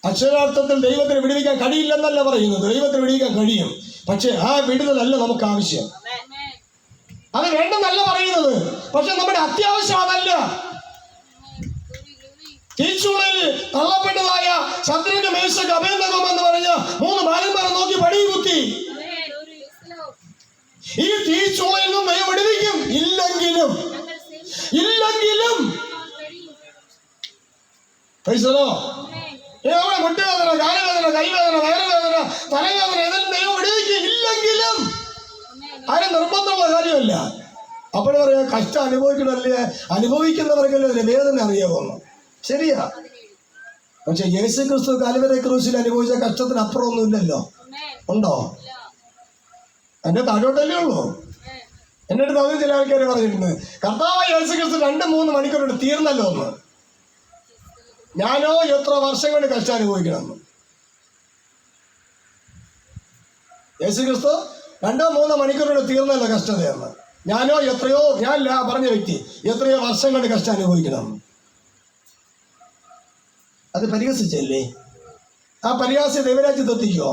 അക്ഷരാർത്ഥത്തിൽ ദൈവത്തിന് വിടുവിക്കാൻ കഴിയില്ലെന്നല്ല പറയുന്നത്, ദൈവത്തിന് വിടുവിക്കാൻ കഴിയും. പക്ഷെ ആ വിടുതലല്ല നമുക്ക് ആവശ്യം. അത് വേണ്ടെന്നല്ല പറയുന്നത്, പക്ഷെ നമ്മുടെ അത്യാവശ്യം അതല്ല. തീച്ചൂളയിൽ തള്ളപ്പെട്ടതായ ശത്രുവിന്റെ മേശക്ക് അഭേദകം എന്ന് പറഞ്ഞ 3 ബാലന്മാരെ നോക്കി പടി കുത്തി. ഈ തീച്ചൂളയിൽ നിന്നും ദൈവം വിടുവിക്കും. ഇല്ലെങ്കിലും നമ്മുടെ മുട്ടുവേദന, കാലുവേദന, കൈവേദന, വയറുവേദന, തലവേദന ഇതെല്ലാം ദൈവം വിടുവിക്കും. ഇല്ലെങ്കിലും ആരും നിർബന്ധമുള്ള കാര്യമല്ല. അപ്പോൾ പറയാ കഷ്ടം അനുഭവിക്കണല്ലേ, അനുഭവിക്കുന്നവർക്കല്ലേ അതിന്റെ വേദന അറിയാവുന്നു. ശരിയാ. പക്ഷെ യേശു ക്രിസ്തു കാൽവരി ക്രൂശിൽ അനുഭവിച്ച കഷ്ടത്തിന് അപ്പുറമൊന്നും ഇല്ലല്ലോ. ഉണ്ടോ? എന്റെ താഴോട്ടല്ലേ ഉള്ളൂ. എന്റെ അടുത്ത് അത് ചില ആൾക്കാർ പറഞ്ഞിട്ടുണ്ട്, കർത്താവ് യേശു ക്രിസ്തു 2-3 മണിക്കൂറുണ്ട് തീർന്നല്ലോ ഒന്ന്. ഞാനോ എത്ര വർഷം കൊണ്ട് കഷ്ടം അനുഭവിക്കണമെന്ന്. യേശു ക്രിസ്തു 2-3 മണിക്കൂറുകൊണ്ട് തീർന്നല്ലോ കഷ്ടതയെന്ന്. ഞാനോ എത്രയോ, ഞാനല്ല പറഞ്ഞ വ്യക്തി, എത്രയോ വർഷം കൊണ്ട് കഷ്ടം അനുഭവിക്കണം. അത് പരിഹസിച്ചല്ലേ? ആ പരിഹാസി ദൈവരാജ്യത്ത് എത്തിക്കോ?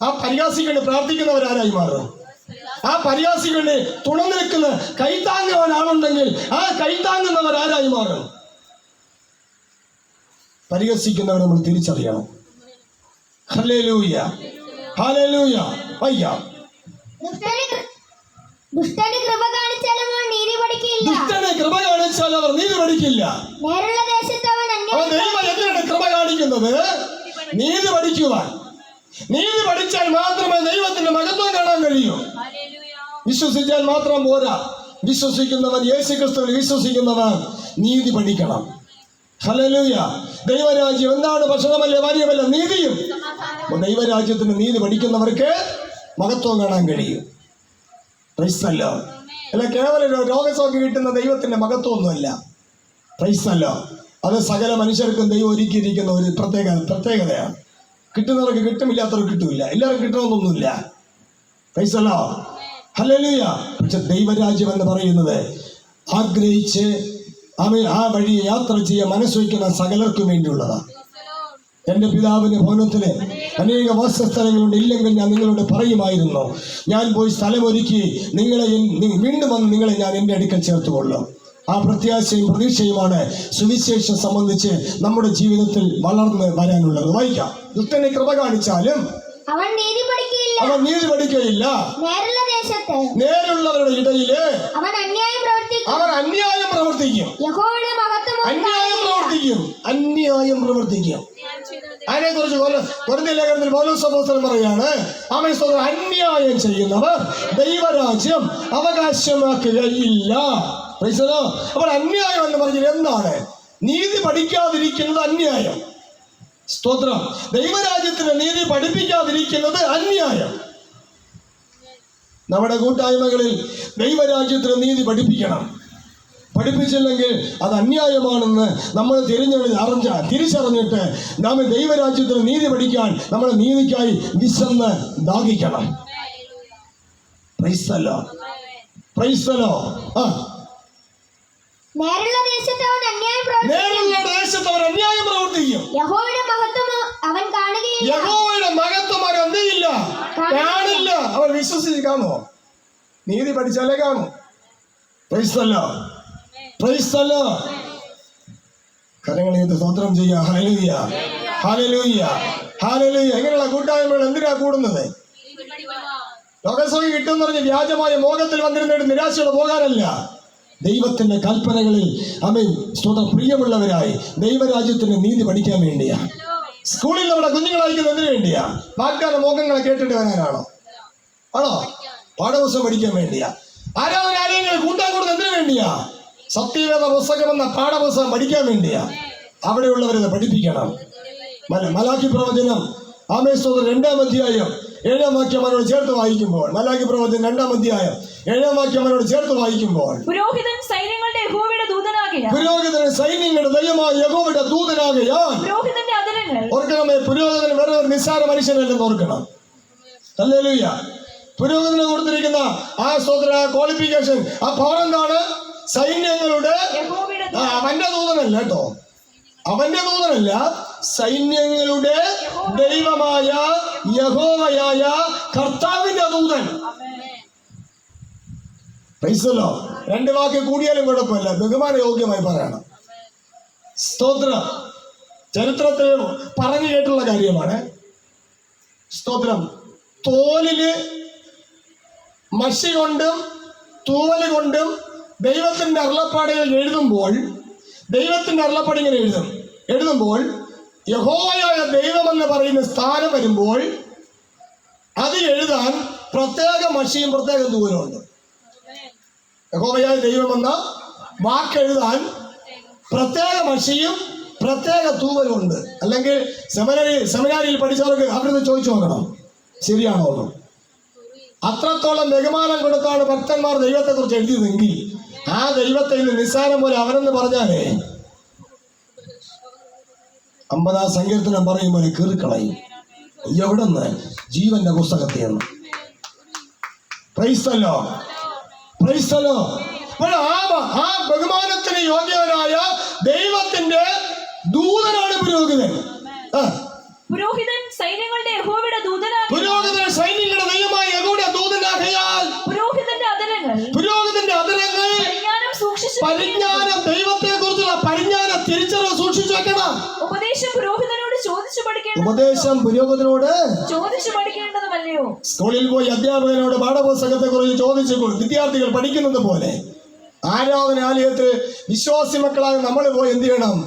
ആ പരിഹാസിക്കൊണ്ട് പ്രാർത്ഥിക്കുന്നവരാരായി മാറും? ആ പരിഹാസിക്കൊണ്ട് തുണനിൽക്കുന്ന കൈത്താങ്ങുവാനാളുണ്ടെങ്കിൽ ആ കൈത്താങ്ങുന്നവരാരായി മാറും? പരിഹസിക്കുന്നവരെ നമ്മൾ തിരിച്ചറിയണം. Hallelujah, hallelujah. അയ്യ, ദുഷ്ടന് കൃപ കാണിച്ചാൽ അവർ നീതി പഠിക്കില്ല. ദൈവം എന്തിനാണ് കൃപ കാണിക്കുന്നത്? നീതി പഠിക്കുവാൻ. നീതി പഠിച്ചാൽ മാത്രമേ ദൈവത്തിന്റെ മഹത്വം കാണാൻ കഴിയൂ. വിശ്വസിച്ചാൽ മാത്രം പോരാ. വിശ്വസിക്കുന്നവൻ, യേശു ക്രിസ്തുവിൽ വിശ്വസിക്കുന്നവൻ നീതി പഠിക്കണം. ഹല്ലേലൂയ. ദൈവരാജ്യം എന്താണ്? ഭക്ഷണമല്ലേ, പാനീയമല്ല, നീതിയും. ദൈവരാജ്യത്തിന് നീതി പഠിക്കുന്നവർക്ക് മഹത്വം കാണാൻ കഴിയും. പ്രൈസ്തല്ലോ. അല്ല, കേവലം രോഗസൗഖ്യം കിട്ടുന്ന ദൈവത്തിന്റെ മഹത്വമൊന്നുമല്ല. പ്രൈസ്തല്ലോ. അത് സകല മനുഷ്യർക്കും ദൈവം ഒരുക്കിയിരിക്കുന്ന ഒരു പ്രത്യേകതയാണ്. കിട്ടുന്നവർക്ക് കിട്ടും, ഇല്ലാത്തവർക്ക് കിട്ടില്ല. എല്ലാവർക്കും കിട്ടണമെന്നൊന്നുമില്ല. പ്രൈസ്തല്ലോ, ഹല്ലേലൂയ. പക്ഷെ ദൈവരാജ്യം എന്ന് പറയുന്നത് ആഗ്രഹിച്ച് ആ വഴി യാത്ര ചെയ്യാൻ മനസ്സുവയ്ക്കുന്ന സകലർക്കും വേണ്ടിയുള്ളതാണ്. എൻ്റെ പിതാവിന് ഭവനത്തിന് അനേക വാസസ്ഥലങ്ങളുണ്ട്, ഇല്ലെങ്കിൽ ഞാൻ നിങ്ങളോട് പറയുമായിരുന്നു. ഞാൻ പോയി സ്ഥലമൊരുക്കി വീണ്ടും വന്ന് നിങ്ങളെ ഞാൻ എൻ്റെ അടുക്കൽ ചേർത്തുകൊള്ളും. ആ പ്രത്യാശയും പ്രതീക്ഷയുമാണ് സുവിശേഷം സംബന്ധിച്ച് നമ്മുടെ ജീവിതത്തിൽ വളർന്ന് വരാനുള്ളത്. വായിക്കാം. ദുഷ്ടനെ കൃപ കാണിച്ചാലും അവൻ നീതി പഠിക്കുകയില്ല. നേരുള്ളവരുടെ ഇടയില് അവർ അന്യായം പ്രവർത്തിക്കും. അന്യായം പ്രവർത്തിക്കും. അതിനെ കുറിച്ച് കൊരിന്ത്യർ ലേഖനത്തിൽ പൗലോസ് അപ്പോസ്തലൻ പറയാണ്, അന്യായം ചെയ്യുന്നവർ ദൈവരാജ്യം അവകാശമാക്കുകയില്ല. അപ്പോൾ അന്യായം എന്ന് പറഞ്ഞാൽ എന്താണ്? നീതി പഠിക്കാതിരിക്കുന്നത് അന്യായം. സ്തോത്രം. ദൈവരാജ്യത്തിന് നീതി പഠിപ്പിക്കാതിരിക്കുന്നത് അന്യായം. നമ്മുടെ കൂട്ടായ്മകളിൽ ദൈവരാജ്യത്തിന് നീതി പഠിപ്പിക്കണം. പഠിപ്പിച്ചില്ലെങ്കിൽ അത് അന്യായമാണെന്ന് നമ്മൾ തിരിച്ചറിഞ്ഞിട്ട് നാം ദൈവരാജ്യത്തിന് നീതി പഠിക്കാൻ നമ്മുടെ നീതിക്കായി വിശന്ന് ദാഹിക്കണം. പ്രൈസ്തലോ, പ്രൈസ്തലോ. നേരുള്ള ദേശത്ത് അവൻ അന്യായം പ്രവർത്തിക്കും. യഹോവയുടെ മഹത്വം അവൻ കാണുകയില്ല. കാണില്ല. അവൻ വിശ്വസിച്ച് കാണുമോ? നീതി പഠിച്ചാലേ കാണൂ. പ്രൈസ്തലോ, പ്രൈസ്തലോ. കരങ്ങളെ സ്തോത്രം ചെയ്യുക. Hallelujah, hallelujah, hallelujah. എങ്ങനെയുള്ള കൂട്ടായ്മകൾ എന്തിനാ കൂടുന്നത്? രോഗസൗഖ്യം കിട്ടുമെന്ന് പറഞ്ഞ് വ്യാജമായ മോഹത്തിൽ വന്നിരുന്നിട്ട് നിരാശയോടെ പോകാനല്ല. ദൈവത്തിന്റെ കൽപ്പനകളിൽ സ്തോത്രം പ്രിയമുള്ളവരായി ദൈവരാജ്യത്തിന്റെ നീതി പഠിക്കാൻ വേണ്ടിയാ. സ്കൂളിൽ നമ്മുടെ കുഞ്ഞുങ്ങൾ അയക്കുന്നത് എന്തിനു വേണ്ടിയാ? വാഗ്ദാന മോഹങ്ങളെ കേട്ടിട്ട് വരാനാണോ? ആണോ? പാഠപുസ്തകം പഠിക്കാൻ വേണ്ടിയാ. ആരാധനാലയങ്ങൾ കൂട്ടാൻ കൂടുന്നത് എന്തിനു വേണ്ടിയാ? സത്യവേദ പുസ്തകം എന്ന പാഠപുസ്തകം പഠിക്കാൻ വേണ്ടിയാ. അവിടെയുള്ളവരത് പഠിപ്പിക്കണം. മലാക്കി പ്രവചനം സ്തോത്രം 2-ാം അധ്യായം 7-ാം വാക്യം അവരോട് ചേർത്ത് വായിക്കുമ്പോൾ, മലാക്കി പ്രവചനം 2-ാം അധ്യായം 7-ാം വാക്യം അവരോട് ചേർത്ത് വായിക്കുമ്പോൾ, പുരോഹിതൻ സൈന്യങ്ങളുടെ യഹോവയുടെ ദൂതനാകയാൽ ഓർക്കണമേ, പുരോഹിതൻ വേറെ ഒരു നിസ്സാര മനുഷ്യനല്ലെന്ന് ഓർക്കണം. ഹല്ലേലൂയ. പുരോഹിതന് കൊടുത്തിരിക്കുന്ന ആ സ്തോത്ര ക്വാളിഫിക്കേഷൻ, ആ പവർ എന്താണ്? സൈന്യങ്ങളുടെ അവന്റെ ദൂതനല്ല കേട്ടോ. അവന്റെ ദൂതനല്ല, സൈന്യങ്ങളുടെ ദൈവമായ യഹോവയായ കർത്താവിന്റെ ദൂതൻ. പൈസല്ലോ, രണ്ട് വാക്ക് കൂടിയാലും കുഴപ്പമില്ല, ബഹുമാന യോഗ്യമായി പറയണം. സ്തോത്രം. ചരിത്രത്തിൽ പറഞ്ഞു കേട്ടുള്ള കാര്യമാണ്. സ്തോത്രം. തോലില് മഷി കൊണ്ടും തൂവല് കൊണ്ടും ദൈവത്തിന്റെ അരുളപ്പാടുകൾ എഴുതുമ്പോൾ, ദൈവത്തിന്റെ അരുളപ്പാട് ഇങ്ങനെ എഴുതുമ്പോൾ യഹോവയായ ദൈവമെന്ന് പറയുന്ന സ്ഥാനം വരുമ്പോൾ അത് എഴുതാൻ പ്രത്യേക മഷിയും പ്രത്യേക തൂവലുമുണ്ട്. യഹോവയായ ദൈവമെന്ന വാക്കെഴുതാൻ പ്രത്യേക മഷിയും പ്രത്യേക തൂവലുമുണ്ട്. അല്ലെങ്കിൽ സെമിനാരിയിൽ പഠിച്ചവർക്ക് അവരുടെ ചോദിച്ചു നോക്കണം, ശരിയാണോ എന്ന്. അത്രത്തോളം ബഹുമാനം കൊടുത്താണ് ഭക്തന്മാർ ദൈവത്തെ കുറിച്ച് എഴുതിയതെങ്കിൽ ആ ദൈവത്തെ ഇന്ന് നിസ്സാരം പോലെ അവനെന്ന് പറഞ്ഞാലേ 50 സങ്കീർത്തനം പറയും പോലെ കീറിക്കളയും. എവിടെന്ന്? ജീവന്റെ പുസ്തകത്തിൽ നിന്ന്. പ്രൈസ്തല്ലോ, പ്രൈസ്തല്ലോ. ആ ബഹുമാനത്തിന് യോഗ്യനായ ദൈവത്തിന്റെ ദൂതനാണ് പുരോഹിതൻ. പുരോഹിതൻ സൈന്യങ്ങളുടെ യഹോവയുടെ ദൂതനാകയാൽ, പുരോഹിതൻ സൈന്യങ്ങളുടെ ദൈവമായ യഹോവയുടെ ദൂതനാകയാൽ പുരോഹിതന്റെ അധരങ്ങൾ പരിജ്ഞാനം, ദൈവത്തെ കുറിച്ചുള്ള പരിജ്ഞാനം, തിരിച്ചറിവ് സൂക്ഷിച്ചു വെക്കണം. ഉപദേശം പുരോഹിതനോട് ചോദിച്ചു പഠിക്കേണ്ടത്, ഉപദേശം പുരോഹിതനോട് ചോദിച്ചു പഠിക്കേണ്ടതുമല്ലയോ? സ്കൂളിൽ പോയി അധ്യാപകനോട് പാഠപുസ്തകത്തെ കുറിച്ച് ചോദിച്ചു വിദ്യാർത്ഥികൾ പഠിക്കുന്നത് പോലെ ആരാധനാലയത്തിൽ വിശ്വാസി മക്കളായ നമ്മൾ പോയി എന്ത് ചെയ്യണം?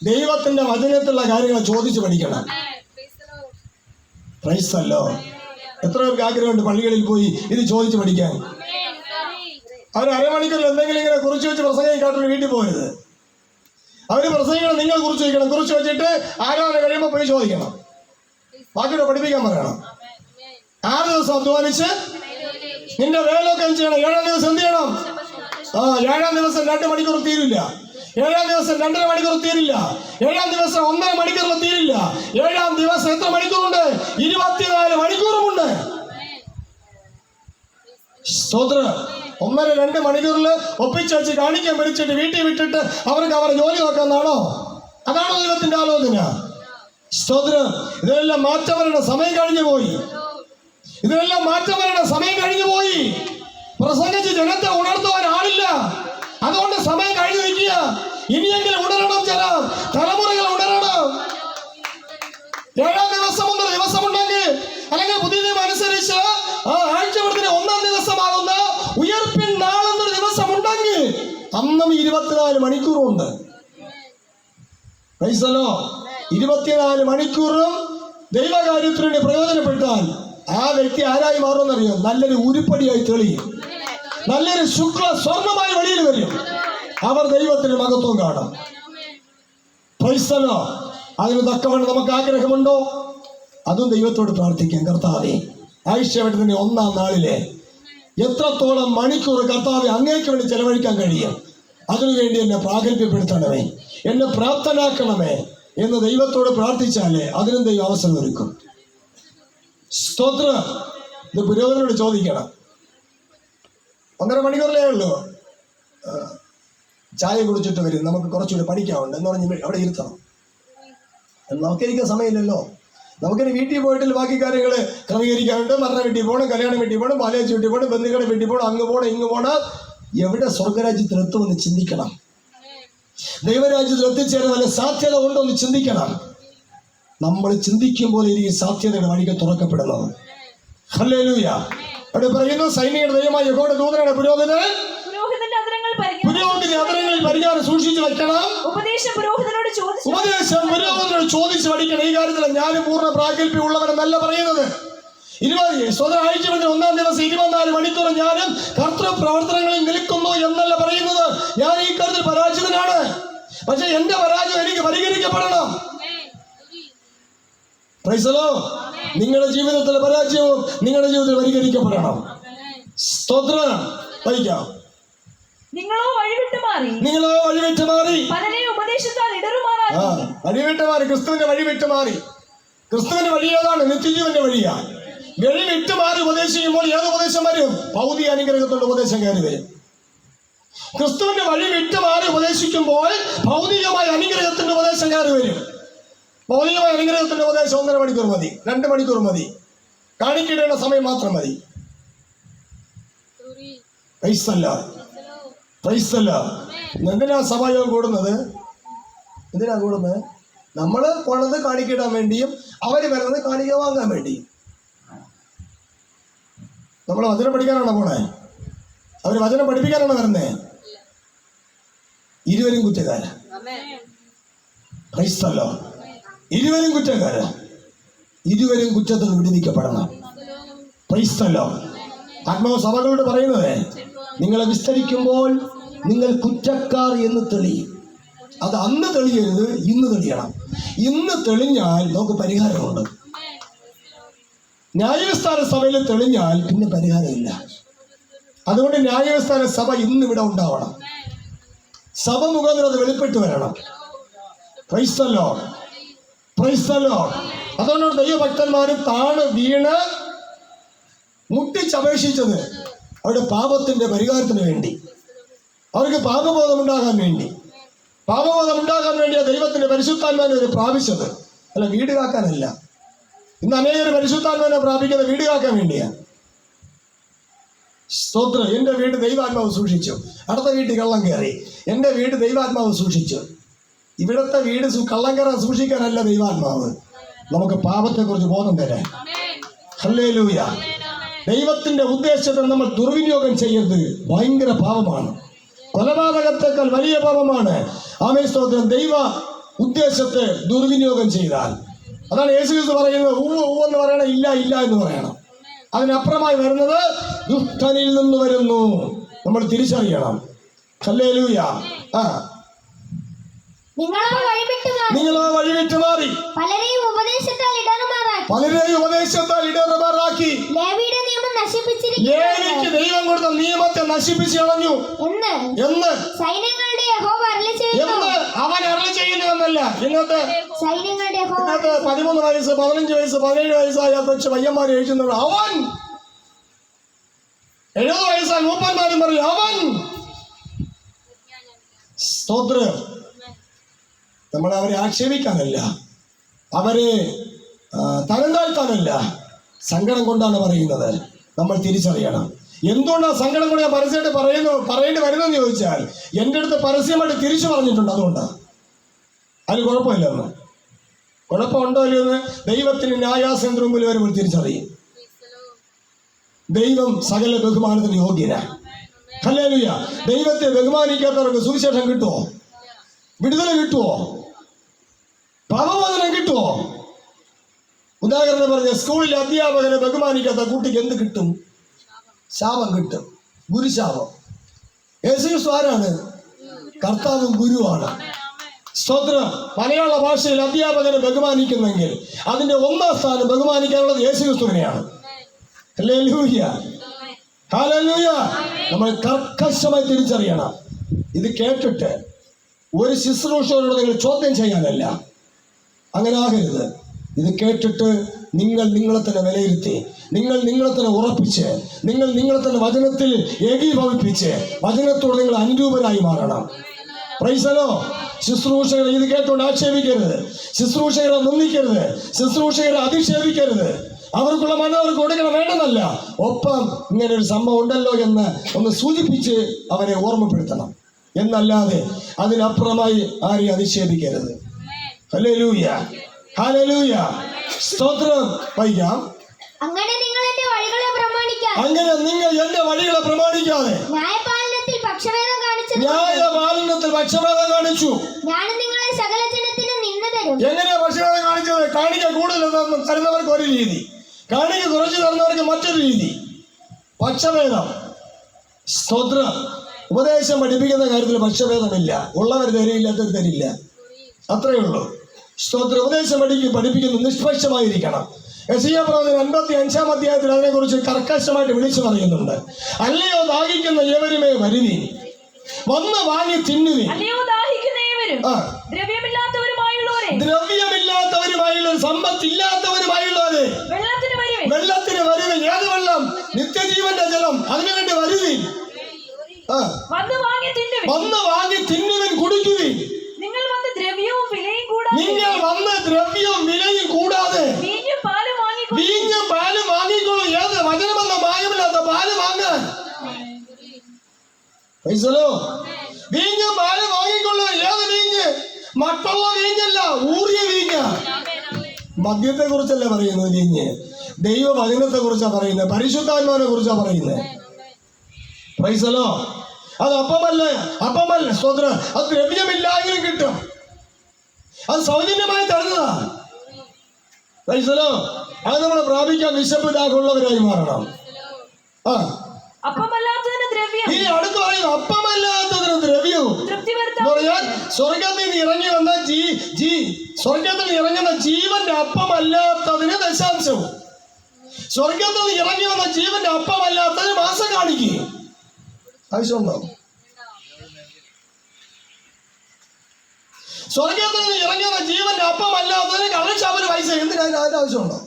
ദൈവത്തിന്റെ വചനത്തിലുള്ള കാര്യങ്ങൾ ചോദിച്ചു പഠിക്കണം. പ്രൈസല്ലോ. എത്ര പേർക്ക് ആഗ്രഹമുണ്ട് പള്ളികളിൽ പോയി ഇത് ചോദിച്ചു പഠിക്കാൻ? അവർ അരമണിക്കൂറിൽ എന്തെങ്കിലും ഇങ്ങനെ കുറിച്ച് വെച്ച് പ്രസംഗം കാട്ടിൽ വീട്ടിൽ പോകരുത്. അവർ പ്രസംഗിക്കണം, നിങ്ങൾ കുറിച്ച് വയ്ക്കണം. കുറിച്ച് വെച്ചിട്ട് ആരാധന കഴിയുമ്പോൾ പോയി ചോദിക്കണം, ബാക്കിയുടെ പഠിപ്പിക്കാൻ പറയണം. 6 ദിവസം അധ്വാനിച്ച് നിന്റെ വേലൊക്കെ ചെയ്യണം. 7-ാം ദിവസം എന്ത് ചെയ്യണം? 7-ാം ദിവസം 2 മണിക്കൂർ തീരില്ല. 7-ാം ദിവസം 2.5 മണിക്കൂർ തീരില്ല. 7-ാം ദിവസം 1.5 മണിക്കൂറിൽ തീരില്ല. 7-ാം ദിവസം എത്ര മണിക്കൂറുണ്ട്? 24 മണിക്കൂറുമുണ്ട്. സ്തോത്രം. 1.5-2 മണിക്കൂറിൽ ഒപ്പിച്ച് വെച്ച് കാണിക്കാൻ മരിച്ചിട്ട് വീട്ടിൽ വിട്ടിട്ട് അവർക്ക് അവരുടെ ജോലി നോക്കാന്നാണോ? അതാണോ ദൈവത്തിന്റെ ആലോചന? സ്തോത്രം. ഇതെല്ലാം മാറ്റം വരേണ്ട സമയം കഴിഞ്ഞു പോയി. ഇതിനെല്ലാം മാറ്റം വരേണ്ട സമയം കഴിഞ്ഞു പോയി. പ്രസംഗിച്ച് ജനത്തെ ഉണർത്തുവാൻ ആളില്ല. അതുകൊണ്ട് സമയം കഴിഞ്ഞു നിൽക്കുക. ഇനിയെങ്കിലും ഉണരണം. ചില തലമുറകൾ ഉണരണം. 7-ാം ദിവസം എന്നൊരു ദിവസമുണ്ടെങ്കിൽ, അല്ലെങ്കിൽ പുതിയ നിയമം അനുസരിച്ച് ആഴ്ചവൃത്തിന് 1-ാം ദിവസമാകുന്ന ഉയർപ്പിൻ നാളെന്നൊരു ദിവസമുണ്ടെങ്കിൽ അന്നും 24 മണിക്കൂറുണ്ട്. 24 മണിക്കൂറും ദൈവകാര്യത്തിന് വേണ്ടി പ്രയോജനപ്പെട്ടാൽ ആ വ്യക്തി ആരായി മാറുമെന്നറിയോ? നല്ലൊരു ഉരുപ്പടിയായി തെളിയും. നല്ലൊരു ശുക്ല സ്വർണമായി വെളിയിൽ വരും. അവർ ദൈവത്തിന് മഹത്വം കാണും. പ്രൈസ്തലോ. അതിന് തക്കവണ്ണം നമുക്ക് ആഗ്രഹമുണ്ടോ? അതും ദൈവത്തോട് പ്രാർത്ഥിക്കാം. കർത്താവേ, ആഴ്ചവട്ടത്തിന്റെ 1-ാം നാളിലെ എത്രത്തോളം മണിക്കൂർ കർത്താവെ അങ്ങേക്ക് വേണ്ടി ചെലവഴിക്കാൻ കഴിയും, അതിനുവേണ്ടി എന്നെ പ്രാഗൽഭ്യപ്പെടുത്തണമേ, എന്നെ പ്രാപ്തനാക്കണമേ എന്ന് ദൈവത്തോട് പ്രാർത്ഥിച്ചാലേ അതിനും ദൈവം അവസരം ഒരുക്കും. സ്തോത്രം. ഇത് പുരോഹിതനോട് ചോദിക്കണം. 1.5 മണിക്കൂറിലേ ഉള്ളൂ. ചായ കുടിച്ചിട്ട് വരും, നമുക്ക് കുറച്ചുകൂടി പഠിക്കാറുണ്ട് എന്ന് പറഞ്ഞ് അവിടെ ഇരുത്തണം. നമുക്കിരിക്കാൻ സമയമില്ലല്ലോ. നമുക്കിനി വീട്ടിൽ പോയിട്ട് ബാക്കി കാര്യങ്ങൾ ക്രമീകരിക്കാറുണ്ട്. മരണ വീട്ടിൽ പോകണം, കല്യാണം വീട്ടിൽ പോകണം, പാലേജ് വീട്ടിൽ പോകണം, ബന്ധുക്കളുടെ വീട്ടിൽ പോകണം, അങ്ങ് പോകണം, ഇങ്ങ് പോകണം. എവിടെ സ്വർഗരാജ്യത്തിൽ എത്തുമെന്ന് ചിന്തിക്കണം. ദൈവരാജ്യത്തിൽ എത്തിച്ചേരാൻ വല്ല സാധ്യത ഉണ്ടോ എന്ന് ചിന്തിക്കണം. നമ്മൾ ചിന്തിക്കുമ്പോൾ എനിക്ക് സാധ്യതയുടെ വഴികൾ തുറക്കപ്പെടുന്നത്. ഹല്ലേലൂയ. അവിടെ പറയുന്നു, സൈനികരുടെ ദൈവമായ യഹോവയുടെ ദൂതനാണ് പുരോഹിതൻ. പുരോഹിതന്റെ അധരങ്ങളിൽ പരിജ്ഞാനം സൂക്ഷിച്ചു വെക്കണം. ഉപദേശം പുരോഹിതനോട് ചോദിച്ചു പഠിക്കണം. ഈ കാര്യത്തിൽ ഞാനും പൂർണ്ണ പ്രാഗൽഭ്യം ഉള്ളവരെന്നല്ല പറയുന്നത്. 1-ാം ദിവസം 24 മണിക്കൂർ ഞാനും കർത്തൃ പ്രവർത്തനങ്ങളിൽ നിൽക്കുന്നു എന്നല്ല പറയുന്നത്. ഞാൻ ഈ കാര്യത്തിൽ പരാജിതനാണ്. പക്ഷെ എന്റെ പരാജയം എനിക്ക് പരിഹരിക്കപ്പെടണം. പ്രൈസലോ. നിങ്ങളുടെ ജീവിതത്തിലെ പരാജയവും നിങ്ങളുടെ ജീവിതത്തിൽ പരിഹരിക്കപ്പെടണം. സ്തോത്രം. വായിക്കാം. നിങ്ങളോ വഴിവിട്ട് മാറി പലരെയും ഉപദേശത്താൽ ഇടറുമാറാക്കി. വഴിവിട്ട് മാറി. ക്രിസ്തുവിന്റെ വഴിവിട്ട് മാറി. ക്രിസ്തുവിന്റെ വഴി ഏതാണ്? നിത്യജീവന്റെ വഴിയാ. വഴി വിട്ട് മാറി ഉപദേശിക്കുമ്പോൾ ഏത് ഉപദേശം വരും? ഭൗതിക അനുഗ്രഹത്തോടെ ഉപദേശം കയറി വരും. ക്രിസ്തുവിന്റെ വഴി വിട്ടുമാറി ഉപദേശിക്കുമ്പോൾ ഭൗതികമായ അനുഗ്രഹത്തിന്റെ ഉപദേശം കയറി വരും. ഭൗതികമായ അനുഗ്രഹത്തിന്റെ ഉപദേശം 1.5 മണിക്കൂർ മതി, 2 മണിക്കൂർ മതി, കാണിക്കേണ്ട സമയം മാത്രം മതി. എന്തിനാ സഭായോഗം കൂടുന്നത്? എന്തിനാ കൂടുന്നത്? നമ്മള് പോണത് കാണിക്കിടാൻ വേണ്ടിയും അവര് വരുന്നത് കാണിക്ക വാങ്ങാൻ വേണ്ടിയും. നമ്മൾ വചനം പഠിക്കാനാണോ പോണേ? അവര് വചനം പഠിപ്പിക്കാനാണോ വരുന്നേ? ഇരുവരും കുറ്റക്കാരാ. ക്രൈസ്തല്ലോ, ഇരുവരും കുറ്റക്കാരാ. ഇരുവരും കുറ്റത്തിൽ വിടുവിക്കപ്പെടണം. ക്രൈസ്തല്ലോ, ആത്മാവ് സഭകളോട് പറയുന്നത്, നിങ്ങളെ വിസ്തരിക്കുമ്പോൾ നിങ്ങൾ കുറ്റക്കാർ എന്ന് തെളിയും. അത് അന്ന് തെളിയരുത്, ഇന്ന് തെളിയണം. ഇന്ന് തെളിഞ്ഞാൽ നമുക്ക് പരിഹാരമുണ്ട്. ന്യായവിസ്താര സഭയിൽ തെളിഞ്ഞാൽ പിന്നെ പരിഹാരമില്ല. അതുകൊണ്ട് ന്യായവിസ്താര സഭ ഇന്ന് ഇവിടെ ഉണ്ടാവണം. സഭ മുഖാന്തരം അത് വെളിപ്പെട്ട് വരണം. Price the Lord, praise the Lord. അതുകൊണ്ടാണ് ദൈവഭക്തന്മാർ താണ് വീണ് മുട്ടിച്ചപേക്ഷിച്ചത് അവരുടെ പാപത്തിന്റെ പരിഹാരത്തിന് വേണ്ടി, അവർക്ക് പാപബോധമുണ്ടാകാൻ വേണ്ടി. പാപബോധമുണ്ടാകാൻ വേണ്ടിയാ ദൈവത്തിന്റെ പരിശുദ്ധാത്മാവിനെ അവർ പ്രാപിച്ചത്, അല്ല വീട് കാക്കാനല്ല. ഇന്ന് അനേകർ പരിശുദ്ധാത്മാവിനെ പ്രാപിക്കുന്നത് വീട് കാക്കാൻ വേണ്ടിയാ. സ്തോത്രം. എൻ്റെ വീട് ദൈവാത്മാവ് സൂക്ഷിച്ചു, അടുത്ത വീട്ടിൽ കള്ളം കയറി. എൻ്റെ വീട് ദൈവാത്മാവ് സൂക്ഷിച്ചു. ഇവിടുത്തെ വീട് കള്ളം കയറാൻ സൂക്ഷിക്കാനല്ല ദൈവാത്മാവ്, നമുക്ക് പാപത്തെക്കുറിച്ച് ബോധം തരാൻ. ഹല്ലേലൂയ. ദൈവത്തിന്റെ ഉദ്ദേശത്തെ നമ്മൾ ദുർവിനിയോഗം ചെയ്യരുത്. ഭയങ്കര പാപമാണ്, കൊലപാതകത്തെക്കാൾ വലിയ പാപമാണ്. ആമേൻ, സ്തോത്രം. ദൈവ ഉദ്ദേശത്തെ ദുർവിനിയോഗം ചെയ്താൽ, അതാണ് യേശുക്രിസ്തു പറയുന്നത്, എന്ന് പറയണം, ഇല്ല ഇല്ല എന്ന് പറയണം. അതിനപ്പുറമായി വരുന്നത് ദുഷ്ടനിൽ നിന്ന് വരുന്നു, നമ്മൾ തിരിച്ചറിയണം. ഹല്ലേലൂയ. നിങ്ങളോ വഴിവിട്ട് മാറി പലരെയും ഉപദേശത്താൽ ഇടറുമാറാക്കി ലേവിക്ക് ദൈവം കൊടുത്ത നിയമത്തെ നശിപ്പിച്ചു കളഞ്ഞു എന്ന് അവൻ അരുളി ചെയ്യുന്നതെന്നല്ല. ഇന്നത്തെ 13 വയസ്സ് 15 വയസ്സ് 17 വയസ്സായ കൊച്ചു പയ്യന്മാർ എഴുതുന്നത്, അവൻ 70 വയസ്സായ മൂപ്പന്മാരും പറയും അവൻ. സ്തോത്രം. നമ്മൾ അവരെ ആക്ഷേപിക്കാനല്ല, അവരെ തരം താഴ്ത്താനല്ല, സങ്കടം കൊണ്ടാണ് പറയുന്നത്. നമ്മൾ തിരിച്ചറിയണം. എന്തുകൊണ്ടാണ് സങ്കടം കൊണ്ട് ഞാൻ പരസ്യമായിട്ട് പറയേണ്ടി വരുന്നതെന്ന് ചോദിച്ചാൽ, എൻ്റെ അടുത്ത് പരസ്യമായിട്ട് തിരിച്ചു പറഞ്ഞിട്ടുണ്ട്. അതുകൊണ്ടാണ്. അതിന് കുഴപ്പമില്ലെന്ന്. കുഴപ്പമുണ്ടോ ഇല്ലെന്ന് ദൈവത്തിന് ന്യായാസനത്തിന് മുമ്പിൽ വരുമ്പോൾ തിരിച്ചറിയും. ദൈവം സകല ബഹുമാനത്തിന് യോഗ്യനാണ്. ഹല്ലേലൂയ. ദൈവത്തെ ബഹുമാനിക്കാത്തവർക്ക് സുവിശേഷം കിട്ടുമോ? വിടുതല കിട്ടുമോ? പാപമോചനം കിട്ടുമോ? ഉദാഹരണം പറഞ്ഞ, സ്കൂളിലെ അധ്യാപകനെ ബഹുമാനിക്കാത്ത കുട്ടിക്ക് എന്ത് കിട്ടും? ശാപം കിട്ടും, ഗുരുശാപം. യേശുക്രിസ്തു ആരാണ്? കർത്താവും ഗുരുവാണ്. സ്തോത്രം. മലയാള ഭാഷയിൽ അധ്യാപകനെ ബഹുമാനിക്കുന്നെങ്കിൽ അതിന്റെ 1ാം സ്ഥാനം ബഹുമാനിക്കാനുള്ളത് യേശുക്രിസ്തുവിനെയാണ്. Hallelujah, hallelujah. നമ്മൾ കർക്കശമായി തിരിച്ചറിയണം. ഇത് കേട്ടിട്ട് ഒരു ശുശ്രൂഷയോട് നിങ്ങൾ ചോദ്യം ചെയ്യാനല്ല, അങ്ങനെ ആകരുത്. ഇത് കേട്ടിട്ട് നിങ്ങളെ തന്നെ വിലയിരുത്തി, നിങ്ങളെ തന്നെ ഉറപ്പിച്ച്, നിങ്ങളെ തന്നെ വചനത്തിൽ ഏകീഭവിപ്പിച്ച് വചനത്തോട് നിങ്ങൾ അനുരൂപരായി മാറണം. Price the Lord. ശുശ്രൂഷകരെ ഇത് കേട്ടുകൊണ്ട് ആക്ഷേപിക്കരുത്, ശുശ്രൂഷകരെ നിന്ദിക്കരുത്, ശുശ്രൂഷകരെ അധിക്ഷേപിക്കരുത്. അവർക്കുള്ള മനം അവർക്ക് കൊടുക്കണം, വേണമെന്നല്ല. ഒപ്പം ഇങ്ങനെ ഒരു സംഭവം ഉണ്ടല്ലോ എന്ന് ഒന്ന് സൂചിപ്പിച്ച് അവരെ ഓർമ്മപ്പെടുത്തണം, എന്നല്ലാതെ അതിനപ്പുറമായി ആരെയും അധിക്ഷേപിക്കരുത്. Hallelujah, hallelujah. സ്തോത്രം. വായിക്കാം. അങ്ങനെ നിങ്ങൾ എന്റെ വഴികളെ പ്രമാണിക്കാതെ ന്യായപാലനത്തിൽ പക്ഷഭേദം കാണിച്ചു. എങ്ങനെയാ പക്ഷഭേദം കാണിച്ചത്? കാണിക്ക കൂടുതൽ തരുന്നവർക്ക് ഒരു രീതി, കാണിക്ക കുറച്ച് തരുന്നവർക്ക് മറ്റൊരു രീതി. പക്ഷഭേദം. സ്തോത്രം. ഉപദേശം പഠിപ്പിക്കുന്ന കാര്യത്തിൽ പക്ഷഭേദമില്ല. ഉള്ളവർ തരില്ലാത്തവർ തരില്ല, അത്രയേ ഉള്ളൂ. സ്തോത്രം. ഉപദേശം പഠിപ്പിക്കുന്നത് നിഷ്പക്ഷമായിരിക്കണം. യെശയ്യാ പ്രവചനം 55-ാം അധ്യായത്തിൽ അതിനെക്കുറിച്ച് കർക്കശമായിട്ട് വിളിച്ചു പറയുന്നുണ്ട്. അല്ലയോ ദാഹിക്കുന്ന ഏവരുമേ വരുവീൻ, വന്ന് വാങ്ങി തിന്നുവീൻ. ദ്രവ്യമില്ലാത്തവരുമായുള്ള സമ്പത്തില്ലാത്തവരുമായുള്ളവരെ വെള്ളത്തിന് വരുവീൻ. ഏത് വെള്ളം? നിത്യജീവന്റെ ജലം. അതിനുവേണ്ടി വരുവീൻ. വന്ന് വാങ്ങി തിന്നുവിൻ. വന്ന് വാങ്ങി തിന്നുവിൻ, കുടിക്കുവിൻ. നിങ്ങൾ വന്ന് ദ്രവ്യവും വിലയും കൂടാതെ നിങ്ങൾ വന്ന് ദ്രവ്യവും വിലയും കൂടാതെ വീഞ്ഞും പാലും വാങ്ങിക്കൊള്ളു. വീഞ്ഞും പാലും വാങ്ങിക്കൊള്ളു. ഏത് വചനമെന്ന മായമില്ലാത്ത പാല് വാങ്ങാൻ. വീഞ്ഞും പാലും വാങ്ങിക്കൊള്ളു. ഏത് വീഞ്ഞ്? മറ്റുള്ള വീഞ്ഞല്ല, ഊറിയ വീഞ്ഞ. മദ്യത്തെ കുറിച്ചല്ല പറയുന്നത് വീഞ്ഞ്. ദൈവവചനത്തെ കുറിച്ചാണ് പറയുന്നത്, പരിശുദ്ധാത്മാവിനെ കുറിച്ചാണ് പറയുന്നത്. പ്രൈസലോ. അത് അപ്പമല്ല സ്വതന്ത്രം. അത് ദ്രവ്യമില്ലായെങ്കിലും കിട്ടും. അത് സൗജന്യമായി തരുന്നതാ. പ്രൈസലോ. അത് നമ്മൾ പ്രാപിക്കാൻ വിശപ്പ് ദാഹമുള്ളവരായി മാറണം. അപ്പമല്ലാത്തതിന് ദ്രവ്യം. ഇനി അടുത്ത് പറയുന്നു അപ്പമല്ലാത്തതിന് ദ്രവ്യവും. പറയാൻ സ്വർഗത്തിൽ നിന്ന് ഇറങ്ങി വന്ന സ്വർഗത്തിൽ നിന്ന് ഇറങ്ങുന്ന ജീവന്റെ അപ്പമല്ലാത്തതിന് ദശാംശവും. സ്വർഗത്തിൽ നിന്ന് ഇറങ്ങി വന്ന ജീവന്റെ അപ്പമല്ലാത്തതിന് മാസം കാണിക്കുകയും ആവശ്യമുണ്ടോ? സ്വർഗത്തിൽ നിന്ന് ഇറങ്ങി വന്ന ജീവന്റെ അപ്പമല്ലാത്തതിന് കള്ളശാപന് പൈസ എന്തിനാ? അതിന്റെ ആവശ്യമുണ്ടോ?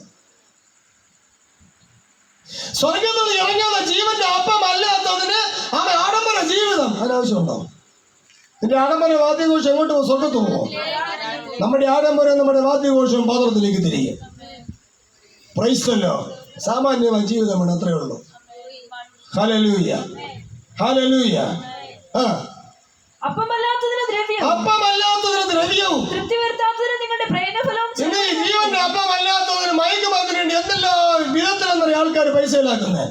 സ്വർഗത്തിൽ നിന്ന് ഇറങ്ങി വന്ന ജീവന്റെ അപ്പമല്ലാത്തതിന് അവൻ ആഡംബര ജീവിതം, അതിനാവശ്യമുണ്ടോ? നിന്റെ ആഡംബര വാദ്യഘോഷം എങ്ങോട്ട് പോകും? സ്വർഗത്ത് പോകുമോ? നമ്മുടെ ആഡംബരം നമ്മുടെ വാദ്യഘോഷം പാത്രത്തിലേക്ക് തിരികെ. പ്രൈസ്തല്ലോ. സാമാന്യമായ ജീവിതമാണ്, അത്രയേ ഉള്ളൂ. Hallelujah, hallelujah. അപ്പമല്ലാത്തതിന് ദ്രവ്യവും തൃപ്തി വരുത്താത്തതിന് നിങ്ങളുടെ പ്രയത്നഫലവും. ജീവന്റെ അപ്പമല്ലാത്തതിന് മയക്കുമരുന്നിന് വേണ്ടി എന്തെല്ലാം വിധത്തിലെന്നറിയ ആൾക്കാർ പൈസ ഇല്ലാക്കുന്നത്.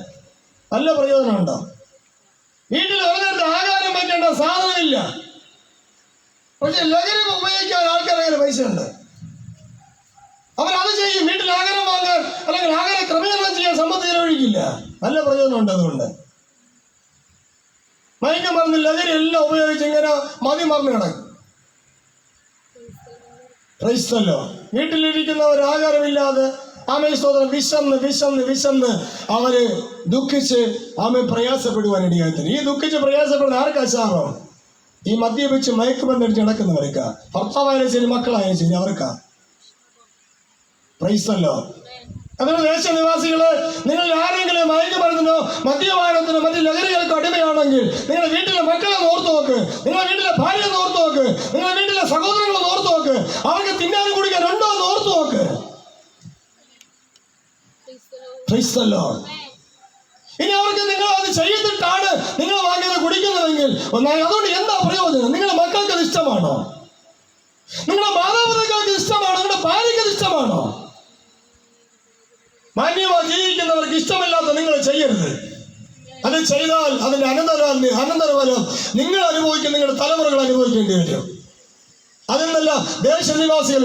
നല്ല പ്രയോജനമുണ്ടോ? വീട്ടിൽ ഒരു നേരത്തെ ആഹാരം വയ്ക്കേണ്ട സാധനമില്ല, പക്ഷെ ലഹരി ഉപയോഗിക്കാൻ ആൾക്കാരെ പൈസ ഉണ്ട്. അവരത് ചെയ്യും. വീട്ടിൽ ആഹാരം വാങ്ങാൻ അല്ലെങ്കിൽ ആഹാരം ക്രമീകരണം ചെയ്യാൻ സമ്പത്ത് ചെലവഴിക്കില്ല. നല്ല പ്രയോജനമുണ്ട്. അതുകൊണ്ട് മയക്കുമരുന്ന് ലഹരി എല്ലാം ഉപയോഗിച്ച് ഇങ്ങനെ മറിഞ്ഞ് കിടക്കും. ക്രൈസ്തല്ലോ. വീട്ടിലിരിക്കുന്നവർ ആഹാരമില്ലാതെ ആമേസ്തോത്രം വിശന്ന് അവര് ദുഃഖിച്ച് പ്രയാസപ്പെടുവാനിടയായി. ഈ ദുഃഖിച്ച് പ്രയാസപ്പെടുന്ന ആർക്കാ ശാപം? ഈ മദ്യപിച്ച് മയക്കുമരുന്നടിച്ച് നടക്കുന്നവർക്കാ. ഭർത്താവായാലും ശരി, മക്കളായാലും ശരി, അവർക്കാ. പ്രൈസ്തല്ലോ. അതുകൊണ്ട് ദേശനിവാസികള്, നിങ്ങൾ ആരെങ്കിലും മയക്കുമരുന്നിനോ മദ്യപാനത്തിനോ മറ്റു ലഹരികൾക്കോ അടിമയാണെങ്കിൽ നിങ്ങളുടെ വീട്ടിലെ മക്കളെ ഓർത്ത് നോക്ക്, നിങ്ങളുടെ വീട്ടിലെ ഭാര്യയെ ഓർത്ത് നോക്ക്, നിങ്ങളുടെ വീട്ടിലെ സഹോദരങ്ങളെ ഓർത്ത് നോക്ക്. അവർക്ക് തിന്നാനും കുടിക്കാൻ ഉണ്ടോ എന്ന് ഓർത്ത് നോക്ക്. ക്രൈസ്തല്ലോ. ഇനി അവർക്ക് നിങ്ങൾ അത് ചെയ്തിട്ടാണ് നിങ്ങൾ വാങ്ങിയത് കുടിക്കുന്നതെങ്കിൽ അതുകൊണ്ട് എന്താ പ്രയോജനം? നിങ്ങളുടെ മക്കൾക്ക് അത് ഇഷ്ടമാണോ? നിങ്ങളുടെ മാതാപിതാക്കൾക്ക് ഇഷ്ടമാണോ? നിങ്ങളുടെ ഭാര്യയ്ക്ക് അത് ഇഷ്ടമാണോ? മാന്യമായി ജീവിക്കുന്നവർക്ക് ഇഷ്ടമില്ലാത്ത നിങ്ങൾ ചെയ്യരുത്. അത് ചെയ്താൽ അതിന്റെ അനന്തരഫലം നിങ്ങൾ അനുഭവിക്കും, നിങ്ങളുടെ തലമുറകൾ അനുഭവിക്കേണ്ടി വരും. അതിന്നല്ല ദേശനിവാസികൾ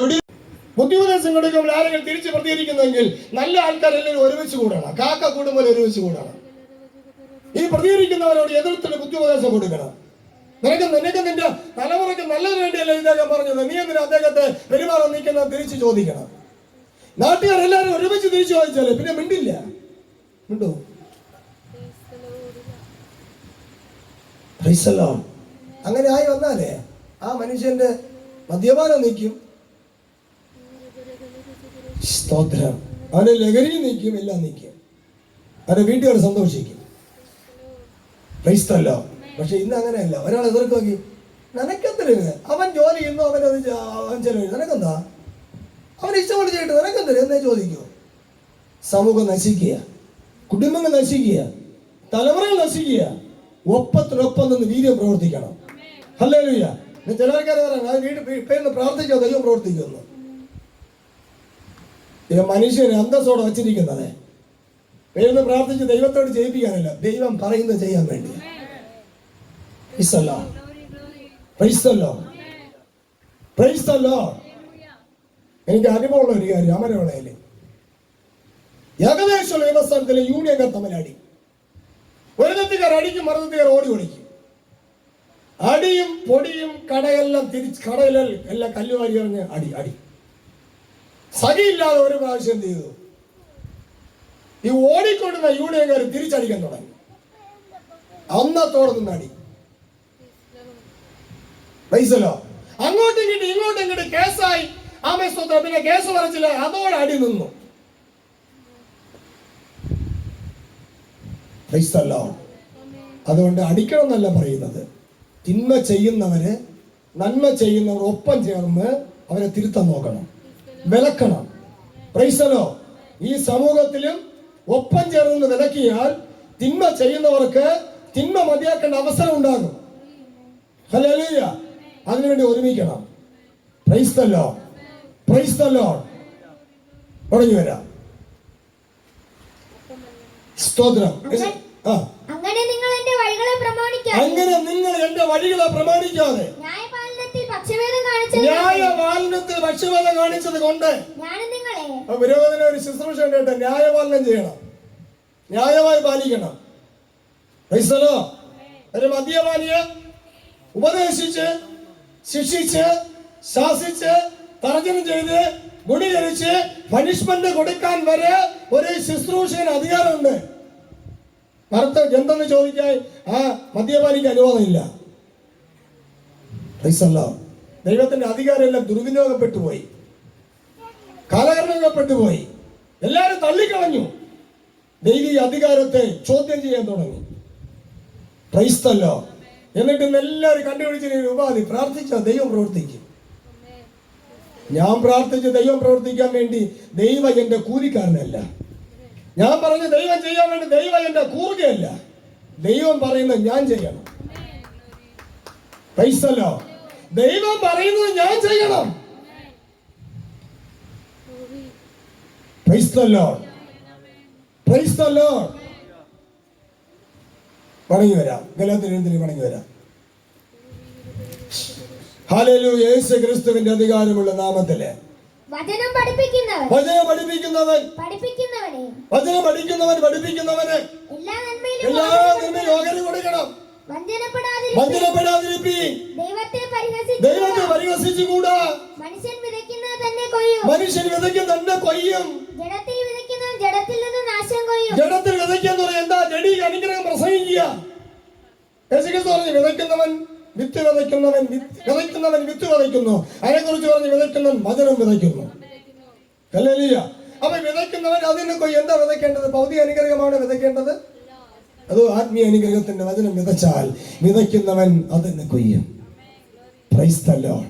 ബുദ്ധിമുദ്ദേശം കൊടുക്കുമ്പോൾ ആരെങ്കിലും തിരിച്ച് പ്രതികരിക്കുന്നെങ്കിൽ നല്ല ആൾക്കാരെല്ലാവരും ഒരുമിച്ച് കൂടണം. കാക്ക കൂടുമ്പോൾ ഒരുമിച്ച് കൂടണം. ഈ പ്രതികരിക്കുന്നവരോട് എതിർത്തിട്ട് ബുദ്ധിമുദ്ദേശം കൊടുക്കണം. നിനക്ക് നിന്റെ തലമുറയ്ക്ക് നല്ലതിന് വേണ്ടിയല്ല ഇദ്ദേഹം പറഞ്ഞത്, നീ എന്തിനാ അദ്ദേഹത്തെ പെരുമാറാൻ നിൽക്കുന്നത് തിരിച്ച് ചോദിക്കണം. നാട്ടുകാരെല്ലാവരും ഒരുമിച്ച് തിരിച്ചു ചോദിച്ചാലേ പിന്നെ മിണ്ടില്ല. മിണ്ടോ? അങ്ങനെ ആയി വന്നാലേ ആ മനുഷ്യന്റെ മദ്യപാനം നീക്കും, സ്തോത്രം, അവന്റെ ലഹരി നീക്കും, എല്ലാം നീക്കും. അവന്റെ വീട്ടുകാർ സന്തോഷിക്കും. ക്രൈസ്തല്ലോ. പക്ഷെ ഇന്ന് അങ്ങനെയല്ല. ഒരാൾ എതിർക്ക് നോക്കി, നിനക്കെന്തരുത്, അവൻ ജോലി ചെയ്യുന്നു, അവൻ ചെലവ്, നിനക്കെന്താ, അവൻ ഇഷ്ടപ്പെട്ട് ചെയ്തിട്ട് നിനക്കെന്തരും എന്നേ ചോദിക്കൂ. സമൂഹം നശിക്കുക, കുടുംബങ്ങൾ നശിക്കുക, തലമുറകൾ നശിക്കുക. ഒപ്പത്തിനൊപ്പം നിന്ന് വീര്യം പ്രവർത്തിക്കണം. ഹല്ലേലൂയ. ചിലർക്കാരെ പറയാം, വീട്ടിൽ പ്രാർത്ഥിച്ചോ ദൈവം പ്രവർത്തിക്കുമെന്ന്. മനുഷ്യന് അന്തസ്സോടെ വച്ചിരിക്കുന്നത് പേരുന്ന് പ്രാർത്ഥിച്ച് ദൈവത്തോട് ചെയ്യിപ്പിക്കാനല്ല, ദൈവം പറയുന്നത് ചെയ്യാൻ വേണ്ടി. എനിക്ക് അനുഭവമുള്ള ഒരു കാര്യം, അമരവളയില് ഏകദേശമുള്ള വ്യവസ്ഥാനത്തിലെ യൂണിയൻകാർ തമ്മിലടി. ഒരു തെറ്റുകാർ അടിക്കും, മറുതെറ്റുകാർ ഓടി ഒളിക്കും. അടിയും പൊടിയും കടയെല്ലാം എല്ലാം കല്ലുവാരി എറിഞ്ഞ് അടി. സഖിയില്ലാതെ ഒരു പ്രാവശ്യം എന്ത് ചെയ്തു, ഈ ഓടിക്കൊണ്ടുന്ന യൂണിയൻകാർ തിരിച്ചടിക്കാൻ തുടങ്ങി. അന്നത്തോടെ നിന്ന് അടി. പൈസലോ അങ്ങോട്ടും ഇങ്ങോട്ടും കേസായി. ആമേസ്തോത്രം. പിന്നെ കേസ് പറച്ചില്ല, അതോടെ അടി നിന്നു. അതുകൊണ്ട് അടിക്കണം എന്നല്ല പറയുന്നത്. തിന്മ ചെയ്യുന്നവര് നന്മ ചെയ്യുന്നവർ ഒപ്പം ചേർന്ന് അവരെ തിരുത്താൻ നോക്കണം, വിലക്കണം. പ്രൈസലോ. ഈ സമൂഹത്തിലും ഒപ്പം ചേർന്ന് വിലക്കിയാൽ തിന്മ ചെയ്യുന്നവർക്ക് തിന്മ മതിയാക്കേണ്ട അവസരം ഉണ്ടാകും. ഹല്ലേലൂയ. അതിനുവേണ്ടി ഒരുമിക്കണം. Praise the Lord, praise the Lord. തുടങ്ങി വരാം. സ്തോത്രം. അങ്ങനെ നിങ്ങൾ എന്റെ വഴികളെ പ്രമാണിക്കാതെ അങ്ങനെ നിങ്ങൾ എന്റെ വഴികളെ പ്രമാണിക്കാതെ ന്യായപാലനത്തിൽ പക്ഷഭേദം കാണിച്ചത് ന്യായപാലനത്തിൽ പക്ഷഭേദം കാണിച്ചത് കൊണ്ട് ഞാനും നിങ്ങളെ വിരോധന ഒരു ശുശ്രൂഷ ഉണ്ട്. ന്യായപാലനം ചെയ്യണം, ന്യായമായി പാലിക്കണം. ക്രൈസ്തലോ. ഒരു മദ്യപാനിയെ ഉപദേശിച്ച് ശിക്ഷിച്ച് ശാസിച്ച് തർജ്ജനം ചെയ്ത് ഗുണീകരിച്ച് പണിഷ്മെന്റ് കൊടുക്കാൻ വരെ ഒരു ശുശ്രൂഷന് അധികാരമുണ്ട്. മറുത്ത് എന്തെന്ന് ചോദിക്കാൻ ആ മദ്യപാനിക്ക് അനുവാദമില്ല. ദൈവത്തിന്റെ അധികാരമെല്ലാം ദുർവിനിയോഗപ്പെട്ടു പോയി, കാലഹരണപ്പെട്ടു പോയി, എല്ലാവരും തള്ളിക്കളഞ്ഞു. ദൈവീയ അധികാരത്തെ ചോദ്യം ചെയ്യാൻ തുടങ്ങി. ക്രൈസ്തല്ലോ. എന്നിട്ട് എല്ലാവരും കണ്ടുപിടിച്ചൊരു ഉപാധി, പ്രാർത്ഥിച്ചാൽ ദൈവം പ്രവർത്തിക്കും. ഞാൻ പ്രാർത്ഥിച്ച് ദൈവം പ്രവർത്തിക്കാൻ വേണ്ടി ദൈവം എന്റെ കൂലിക്കാരനല്ല. ഞാൻ പറഞ്ഞ് ദൈവം ചെയ്യാൻ വേണ്ടി ദൈവം എന്റെ കൂറുകയല്ല. ദൈവം പറയുന്നത് ഞാൻ ചെയ്യണം. ക്രൈസ്തല്ലോ. ദൈവം പറയുന്നത് ഞാൻ ചെയ്യണം. ക്രൈസ്തല്ലോ, ക്രൈസ്തല്ലോ. മടങ്ങി വരാം. ഗലാത്യർ മടങ്ങി വരാം. ഹല്ലേലൂയ. യേശു ക്രിസ്തുവിന്റെ അധികാരമുള്ള നാമത്തില് വചനം പഠിപ്പിക്കുന്നവൻ വചനം പഠിപ്പിക്കുന്നവൻ വചനം പഠിപ്പിക്കുന്നവന് എല്ലാ നന്മയിലും ഓഹരി കൊടുക്കണം. വഞ്ചനപ്പെടാതിരിപ്പീൻ. ദൈവത്തെ പരിഹസിച്ചുകൂടാ. മനുഷ്യൻ വിതയ്ക്കുന്നത് തന്നെ കൊയ്യും. ജഡത്തിൽ വിതയ്ക്കുന്നവൻ ജഡത്തിൽ നിന്ന് നാശം കൊയ്യും. ജഡത്തിൽ വിതയ്ക്കാന്ന് പറയാൻ എന്താ? ജഡി അനുഗ്രഹം പ്രസംഗിക്കുക. യേശുക്രിസ്തു പറഞ്ഞു വിതയ്ക്കുന്നവൻ വിത്ത് വിതയ്ക്കുന്നു. അതിനെക്കുറിച്ച് പറഞ്ഞ് വിതയ്ക്കുന്നവൻ വചനം വിതയ്ക്കുന്നു. ഹല്ലേലൂയ. അപ്പൊ വിതയ്ക്കുന്നവൻ അതിന് കൊയ്യും. എന്താ വിതയ്ക്കേണ്ടത്? ഭൗതിക അനുഗ്രഹമാണ് വിതയ്ക്കേണ്ടത്. അതോ ആത്മീയ അനുഗ്രഹത്തിന്റെ വചനം വിതച്ചാൽ വിതയ്ക്കുന്നവൻ അതിന് കൊയ്യും. Praise the Lord.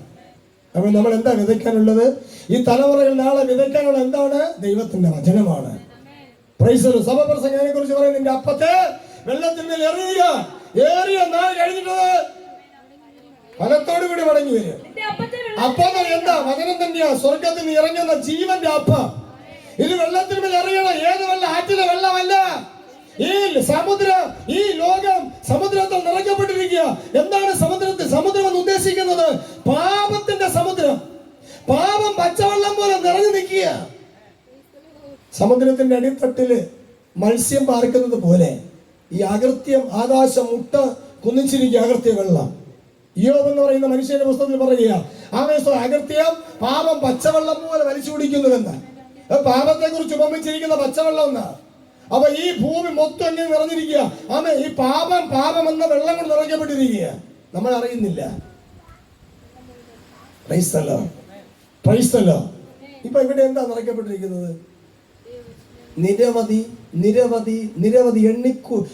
അപ്പോൾ നമ്മൾ എന്താ വിതയ്ക്കാനുള്ളത്? ഈ തലമുറകൾ നാളെ വിതയ്ക്കാനുള്ള എന്താണ്? ദൈവത്തിന്റെ വചനമാണ്. Price the Lord. സഭപ്രസംഗനെ കുറിച്ച് പറയുന്നത് നിന്റെ അപ്പത്തെ വെള്ളത്തിന്മേൽ എറിയുക. ഏറിയ നാൾ കഴിഞ്ഞിട്ട് ഫലത്തോടു കൂടി മടങ്ങി വരും. അപ്പം എന്താ? വചനം തന്നെയാ. സ്വർഗത്തിൽ നിന്ന് ഇറങ്ങുന്ന ജീവന്റെ അപ്പ. ഇത് വെള്ളത്തിന്മേൽ എറിയണം. ഏത് വെള്ളം? ആറ്റിലെ വെള്ളമല്ല. ഈ സമുദ്രം, ഈ ലോകം സമുദ്രത്തിൽ നിറയ്ക്കപ്പെട്ടിരിക്കുക. എന്താണ് സമുദ്രം എന്ന് ഉദ്ദേശിക്കുന്നത്? പാപത്തിന്റെ സമുദ്രം. പാപം പച്ചവെള്ളം പോലെ നിറഞ്ഞു നിൽക്കുക. സമുദ്രത്തിന്റെ അടിത്തട്ടില് മത്സ്യം പാർക്കുന്നത് പോലെ ഈ അകൃത്യം ആകാശം മുട്ട കുന്നിച്ചിരിക്കുക. അകൃത്യ വെള്ളം. യോബ് എന്ന് പറയുന്ന മനുഷ്യന്റെ പുസ്തകത്തിൽ പറയുക അകൃത്യം പാപം പച്ചവെള്ളം പോലെ വലിച്ചു കുടിക്കുന്നുവെന്ന്. പാപത്തെ കുറിച്ച് ഉപമിച്ചിരിക്കുന്ന പച്ചവെള്ളം എന്നാ. അപ്പൊ ഈ ഭൂമി മൊത്തം എങ്ങനെ നിറഞ്ഞിരിക്കുക? ഈ പാപം എന്ന വെള്ളം കൊണ്ട് നിറയ്ക്കപ്പെട്ടിരിക്കുക. നമ്മൾ അറിയുന്നില്ല. ഇപ്പൊ ഇവിടെ എന്താ നിറയ്ക്കപ്പെട്ടിരിക്കുന്നത്? നിരവധി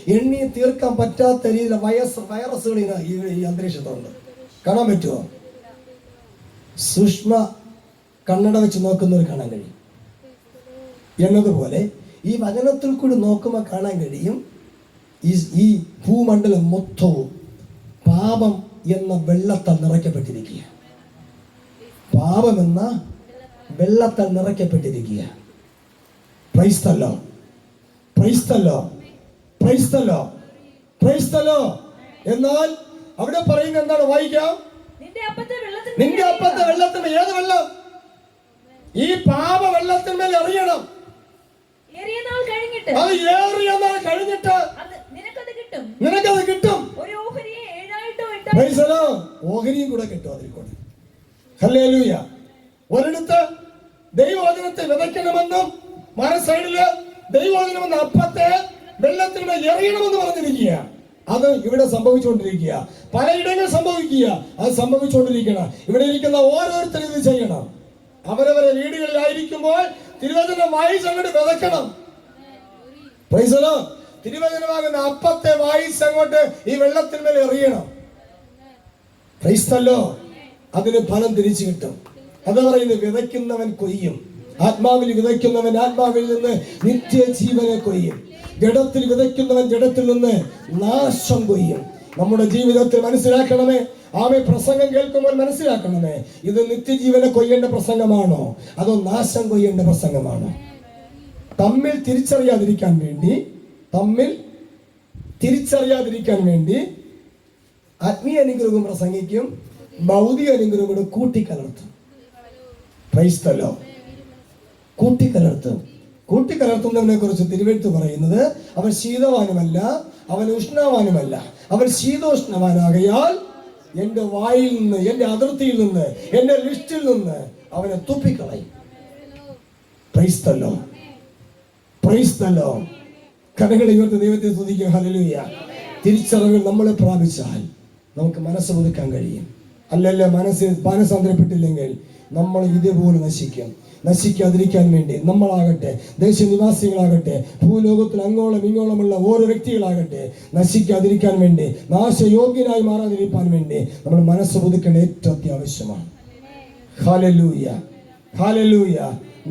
എണ്ണി തീർക്കാൻ പറ്റാത്ത രീതിയിലെ വൈറസുകൾ ഈ അന്തരീക്ഷത്തുണ്ട്. കാണാൻ പറ്റുമോ? സൂക്ഷ്മ കണ്ണട വെച്ച് നോക്കുന്നവർ കാണാൻ കഴിയും. എന്നതുപോലെ ഈ വചനത്തിൽ കൂടി നോക്കുമ്പോൾ കാണാൻ കഴിയും ഈ ഭൂമണ്ഡലം മൊത്തവും പാപം എന്ന വെള്ളത്താൽ നിറയ്ക്കപ്പെട്ടിരിക്കുക. പാപം എന്ന വെള്ളത്താൽ നിറയ്ക്കപ്പെട്ടിരിക്കുക. Praise the Lord, praise the Lord, praise the Lord, praise the Lord. എന്നാൽ അവിടെ പറയുന്നത് എന്താണ്? വായിക്കാം. നിന്റെ അപ്പത്തെ വെള്ളത്തിന്മേൽ. ഏത് വെള്ളം? ഈ പാപ വെള്ളത്തിന്മേൽ എറിയണം. അത് ഏറിയ നാൾ കഴിഞ്ഞിട്ട് നിനക്കത് കിട്ടും. ഓഹരിയും കൂടെ കിട്ടും. അതിൽ കൂടെ. ഹല്ലേലൂയ. ഒരിടത്ത് ദൈവവചനത്തെ വിതയ്ക്കണമെന്നും മറു സൈഡില് ദൈവവചനമെന്ന അപ്പത്തെ വെള്ളത്തിന്മേൽ എറിയണമെന്ന് പറഞ്ഞിരിക്കുക. അത് ഇവിടെ സംഭവിച്ചുകൊണ്ടിരിക്കുക. പലയിടങ്ങളിൽ സംഭവിക്കുക. അത് സംഭവിച്ചുകൊണ്ടിരിക്കണം. ഇവിടെ ഇരിക്കുന്ന ഓരോരുത്തരും ഇത് ചെയ്യണം. അവരവരെ വീടുകളിലായിരിക്കുമ്പോൾ തിരുവചനം വായിച്ച് അങ്ങോട്ട് വിതയ്ക്കണം. Praise the Lord. തിരുവചനമാകുന്ന അപ്പത്തെ വായിച്ച് അങ്ങോട്ട് ഈ വെള്ളത്തിന്മേൽ എറിയണം. ക്രൈസ്തല്ലോ, അതിന് ഫലം തിരിച്ചു കിട്ടും. അത് പറയുന്നത് വിതയ്ക്കുന്നവൻ കൊയ്യും. ആത്മാവിൽ വിതയ്ക്കുന്നവൻ ആത്മാവിൽ നിന്ന് നിത്യജീവനെ കൊയ്യും. ജഡത്തിൽ വിതയ്ക്കുന്നവൻ ജഡത്തിൽ നിന്ന് നാശം കൊയ്യും. നമ്മുടെ ജീവിതത്തിൽ മനസ്സിലാക്കണമേ, ആമേ, പ്രസംഗം കേൾക്കുമ്പോൾ മനസ്സിലാക്കണമേ, ഇത് നിത്യജീവനെ കൊയ്യേണ്ട പ്രസംഗമാണോ അതോ നാശം കൊയ്യേണ്ട പ്രസംഗമാണോ? തമ്മിൽ തിരിച്ചറിയാതിരിക്കാൻ വേണ്ടി ആത്മീയ അനുഗ്രഹവും പ്രസംഗിക്കും, ഭൗതിക അനുഗ്രഹം കൂടെ കൂട്ടിക്കലർത്തും. ക്രൈസ്തലോ, കൂട്ടിക്കലർത്തുന്നവനെ കുറിച്ച് തിരുവെഴുത്ത് പറയുന്നത്, അവൻ ശീതവാനുമല്ല, അവൻ ഉഷ്ണവാനുമല്ല, അവൻ ശീതോഷ്ണവാനാകയാൽ എന്റെ വായിൽ നിന്ന്, എന്റെ അതിർത്തിയിൽ നിന്ന്, എന്റെ ലിസ്റ്റിൽ നിന്ന് അവനെ തുപ്പിക്കളയും. ക്രൈസ്തലോ, കരങ്ങളെ ഉയർത്തി ദൈവത്തെ സ്തുതിക്കുക. ഹല്ലേലൂയ. തിരിച്ചറിവുകൾ നമ്മളെ പ്രാപിച്ചാൽ നമുക്ക് മനസ്സ് പുതുക്കാൻ കഴിയും. അല്ലല്ല, മാനസാന്തരപ്പെട്ടില്ലെങ്കിൽ നമ്മൾ ഇതേപോലെ നശിക്കാതിരിക്കാൻ വേണ്ടി നമ്മളാകട്ടെ, ദേശനിവാസികളാകട്ടെ, ഭൂലോകത്തിൽ അങ്ങോളം ഇങ്ങോളമുള്ള ഓരോ വ്യക്തികളാകട്ടെ, നശിക്കാതിരിക്കാൻ വേണ്ടി, നാശയോഗ്യനായി മാറാതിരിക്കാൻ വേണ്ടി നമ്മൾ മനസ്സ് പുതുക്കേണ്ട ഏറ്റവും അത്യാവശ്യമാണ്. ഹല്ലേലൂയ.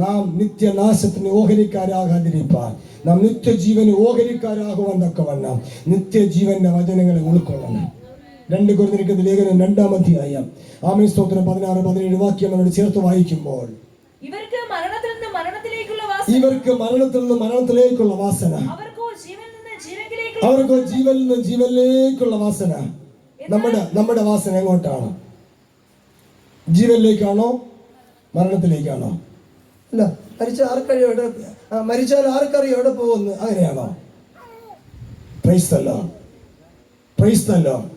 നാം നിത്യനാശത്തിന് ഓഹരിക്കാരാകാതിരിപ്പാൻ, നാം നിത്യജീവന് ഓഹരിക്കാരാകുവാൻ തക്കവണ്ണം നിത്യജീവന്റെ വചനങ്ങളെ ഉൾക്കൊള്ളണം. 2 കൊരിന്ത്യർ ലേഖനം 2-ാം അധ്യായം 16-17 വാക്യം നമ്മൾ ചേർത്ത് വായിക്കുമ്പോൾ, ഇവർക്ക് മരണത്തിൽ നിന്ന് മരണത്തിലേക്കുള്ള വാസന, അവർക്കോ ജീവനിൽ നിന്ന് ജീവനിലേക്കുള്ള വാസന. നമ്മുടെ വാസന എങ്ങോട്ടാണ്? ജീവനിലേക്കാണോ മരണത്തിലേക്കാണോ? അല്ല, മരിച്ചാൽ ആർക്കറിയോ എവിടെ പോകുന്നു? അങ്ങനെയാണോ? Praise the Lord.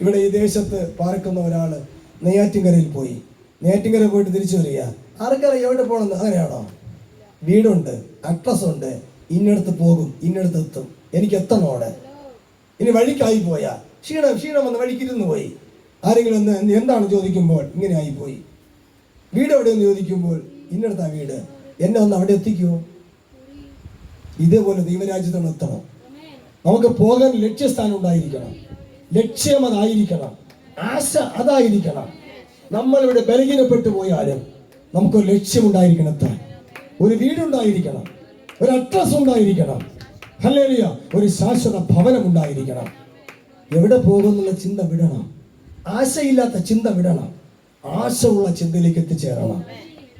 ഇവിടെ ഈ ദേശത്ത് പാർക്കുന്ന ഒരാള് നെയ്യാറ്റിൻകരയിൽ പോയിട്ട് തിരിച്ചു വരിക, ആർക്കറിയോ എവിടെ പോകണമെന്ന്? അങ്ങനെയാണോ? വീടുണ്ട്, അഡ്രസ് ഉണ്ട്, ഇന്നടത്ത് പോകും, ഇന്നടത്ത് എത്തും, എനിക്ക് എത്തണം അവിടെ. ഇനി വഴിക്കായി പോയാ ക്ഷീണം വന്ന് വഴിക്കിരുന്ന് പോയി, ആരെങ്കിലും ഒന്ന് എന്താണ് ചോദിക്കുമ്പോൾ ഇങ്ങനെ ആയിപ്പോയി. വീട് എവിടെയെന്ന് ചോദിക്കുമ്പോൾ ഇന്നടത്താ വീട്, എന്നെ ഒന്ന് അവിടെ എത്തിക്കുമോ? ഇതേപോലെ ദൈവരാജ്യത്തോട് എത്തണം. നമുക്ക് പോകാൻ ലക്ഷ്യസ്ഥാനം ഉണ്ടായിരിക്കണം, ലക്ഷ്യം അതായിരിക്കണം, ആശ അതായിരിക്കണം. നമ്മളിവിടെ ബലഹീനപ്പെട്ടു പോയാലും നമുക്കൊരു ലക്ഷ്യമുണ്ടായിരിക്കണം, എത്താൻ ഒരു വീടുണ്ടായിരിക്കണം, ഒരു അഡ്രസ് ഉണ്ടായിരിക്കണം, ഹല്ലേലൂയ, ഒരു ശാശ്വത ഭവനം ഉണ്ടായിരിക്കണം. എവിടെ പോകുന്നുള്ള ചിന്ത വിടണം, ആശയില്ലാത്ത ചിന്ത വിടണം, ആശയുള്ള ചിന്തയിലേക്ക് എത്തിച്ചേരണം.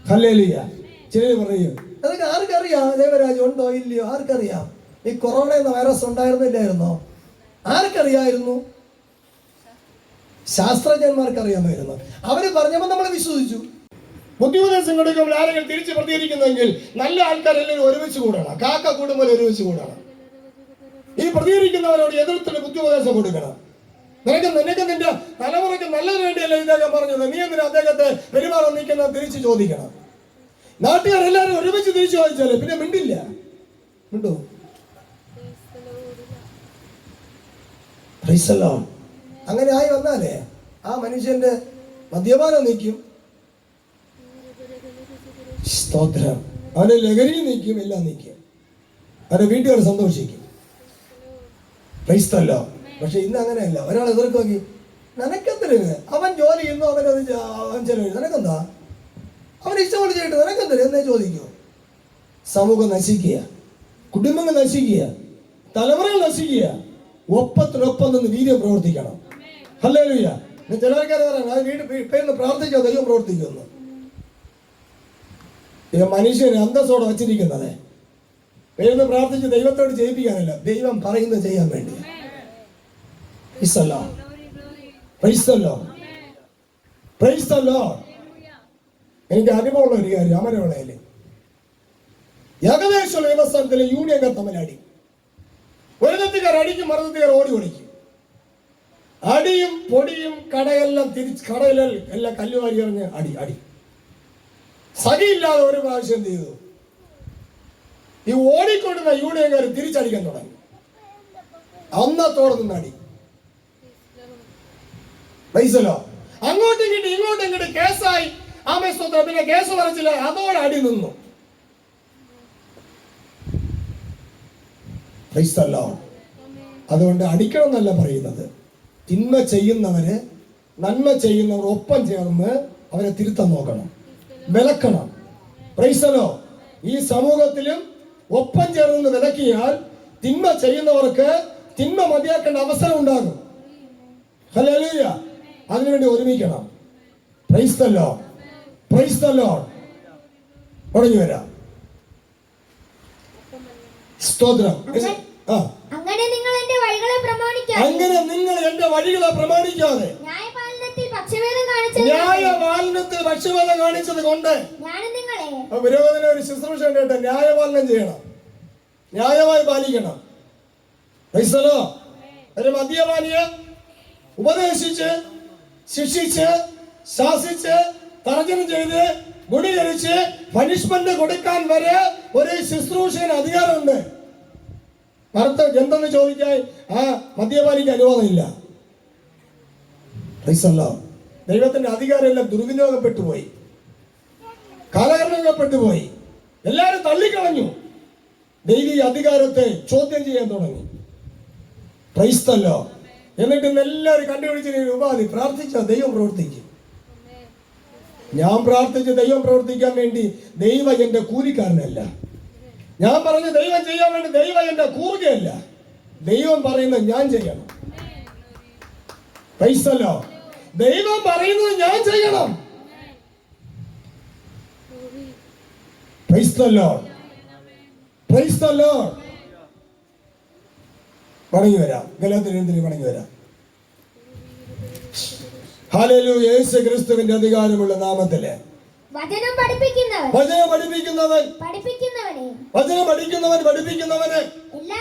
ഹല്ലേലൂയ. ചിലർ പറയും, അതൊക്കെ ആർക്കറിയാം, ദൈവരാജ്യം ഉണ്ടോ ഇല്ലയോ? ആർക്കറിയാം? ഈ കൊറോണ എന്ന വൈറസ് ഉണ്ടായിരുന്നില്ലായിരുന്നോ? ആർക്കറിയായിരുന്നു? ശാസ്ത്രജ്ഞന്മാർക്ക് അറിയാമായിരുന്നു. അവര് പറഞ്ഞപ്പോൾ നമ്മൾ വിശ്വസിച്ചു. ബുദ്ധിമുദ്ദേശം കൊടുക്കുമ്പോൾ ആരെങ്കിലും തിരിച്ച് പ്രതികരിക്കുന്നെങ്കിൽ നല്ല ആൾക്കാരെല്ലാവരും ഒരുമിച്ച് കൂടണം, കാക്ക കൂടുമ്പോൾ ഒരുമിച്ച് കൂടണം. ഈ പ്രതികരിക്കുന്നവരോട് എതിർത്തിട്ട് ബുദ്ധിമുദ്ദേശം കൊടുക്കണം. നിനക്ക് നിന്റെ തലമുറയ്ക്ക് നല്ലതിന് വേണ്ടിയല്ലേ ഇദ്ദേഹം പറഞ്ഞത്, നീ എന്തിനാ അദ്ദേഹത്തെ പെരുമാറാൻ നിൽക്കുന്നത് തിരിച്ച് ചോദിക്കണം. നാട്ടുകാരെല്ലാവരും ഒരുമിച്ച് തിരിച്ചു ചോദിച്ചാലേ പിന്നെ മിണ്ടോ? അങ്ങനെ ആയി വന്നാലേ ആ മനുഷ്യന്റെ മദ്യപാനം നിൽക്കും, സ്തോത്രം, അവന്റെ ലഹരി നിൽക്കും, എല്ലാം നിൽക്കും, അവന്റെ വീട്ടുകാർ സന്തോഷിക്കും. ക്രൈസ്തല്ലോ. പക്ഷെ ഇന്ന് അങ്ങനെയല്ല. ഒരാൾ എതിർക്ക് നോക്കി, നിനക്കെന്തരുത്, അവൻ ജോലി ചെയ്യുന്നു, അവൻ ചെലവ്, നിനക്കെന്താ, അവൻ ഇഷ്ടം ചെയ്തിട്ട് നിനക്കെന്തരും എന്നേ ചോദിക്കൂ. സമൂഹം നശിക്കുക, കുടുംബങ്ങൾ നശിക്കുക, തലമുറകൾ നശിക്കുക. ഒപ്പത്തിനൊപ്പം നിന്ന് വീര്യം പ്രവർത്തിക്കണം. ഹല്ലേലൂയ. ചിലർക്കാരെ പറയാം, അത് പേരിന്ന് പ്രാർത്ഥിച്ചോ ദൈവം പ്രവർത്തിക്കുന്നു. മനുഷ്യന് അന്തസ്സോടെ വച്ചിരിക്കുന്നത് പേരിന്ന് പ്രാർത്ഥിച്ച് ദൈവത്തോട് ചെയ്യിപ്പിക്കാനല്ല, ദൈവം പറയുന്നത് ചെയ്യാൻ വേണ്ടി. എനിക്ക് അനുഭവമുള്ള ഒരു കാര്യം, അമരവളയില് ഏകദേശ വ്യവസ്ഥാനത്തിലെ യൂണിയൻകാർ തമ്മിലടി. ഒരു തത്തിക്കാർ അടിക്കും, മറുതത്തിക്കാർ ഓടി ഒളിക്കും. അടിയും പൊടിയും കടയെല്ലാം കടയിലെല്ലാം കല്ലുവാരി എറിഞ്ഞ് അടി. സഖിയില്ലാതെ ഒരു പ്രാവശ്യം എന്ത് ചെയ്തു, ഈ ഓടിക്കൊണ്ടുന്ന യൂണിയൻകാർ തിരിച്ചടിക്കാൻ തുടങ്ങി. അന്നത്തോടെ നിന്ന് അടി. പൈസലോ അങ്ങോട്ടും ഇങ്ങോട്ടും കേസായി. ആമേസ്തോത്രം. പിന്നെ കേസ് പറച്ചില്ല, അതോടെ അടി നിന്നു. Praise the Lord. അതുകൊണ്ട് അടിക്കണം എന്നല്ല പറയുന്നത്. തിന്മ ചെയ്യുന്നവര് നന്മ ചെയ്യുന്നവർ ഒപ്പം ചേർന്ന് അവരെ തിരുത്താൻ നോക്കണം, വിലക്കണം. Praise the Lord. ഈ സമൂഹത്തിലും ഒപ്പം ചേർന്ന് വിലക്കിയാൽ തിന്മ ചെയ്യുന്നവർക്ക് തിന്മ മതിയാക്കേണ്ട അവസരം ഉണ്ടാകും. ഹല്ലേലൂയ. അതിനുവേണ്ടി ഒരുമിക്കണം. Praise the Lord. Praise the Lord. ഒടങ്ങി വരാം. സ്തോത്രം. അങ്ങനെ നിങ്ങൾ എന്റെ വഴികളെ പ്രമാണിക്കാതെ ന്യായപാലനത്തിൽ പക്ഷഭേദം കാണിച്ചത് കൊണ്ട് വിരോധന ഒരു ശുശ്രൂഷ ഉണ്ട്. ന്യായപാലനം ചെയ്യണം, ന്യായമായി പാലിക്കണം. ഒരു മദ്യപാനിയെ ഉപദേശിച്ച് ശിക്ഷിച്ച് ശാസിച്ച് തർജ്ജനം ചെയ്ത് ഗുണീകരിച്ച് പനിഷ്മെന്റ് കൊടുക്കാൻ വരെ ഒരു ശുശ്രൂഷന് അധികാരമുണ്ട്. മറുത്ത് എന്തെന്ന് ചോദിക്കാൻ ആ മദ്യപാനിക്ക് അനുവാദമില്ല. ദൈവത്തിന്റെ അധികാരമെല്ലാം ദുർവിനിയോഗപ്പെട്ടു പോയി, കാലഹരണപ്പെട്ടു പോയി, എല്ലാവരും തള്ളിക്കളഞ്ഞു. ദൈവീക അധികാരത്തെ ചോദ്യം ചെയ്യാൻ തുടങ്ങി. ക്രൈസ്തല്ലോ. എന്നിട്ട് എല്ലാവരും കണ്ടുപിടിച്ച ഉപാധി പ്രാർത്ഥിച്ച ദൈവം പ്രവർത്തിക്കും. ഞാൻ പ്രാർത്ഥിച്ച് ദൈവം പ്രവർത്തിക്കാൻ വേണ്ടി ദൈവം എന്റെ കൂലിക്കാരനല്ല. ഞാൻ പറഞ്ഞ ദൈവം ചെയ്യാൻ വേണ്ടി ദൈവം എന്റെ കൂറുകയല്ല. ദൈവം പറയുന്നത് ഞാൻ ചെയ്യണം. ക്രൈസ്തല്ലോ. ദൈവം പറയുന്നത് ഞാൻ ചെയ്യണം. ക്രൈസ്തല്ലോ. ക്രൈസ്തല്ലോ. മടങ്ങി വരാം. ഗലാത്യർ മടങ്ങി വരാം. ഹല്ലേലൂയ. യേശു ക്രിസ്തുവിന്റെ അധികാരമുള്ള നാമത്തില് വചനം പഠിപ്പിക്കുന്നവൻ പഠിപ്പിക്കുന്നവന് എല്ലാ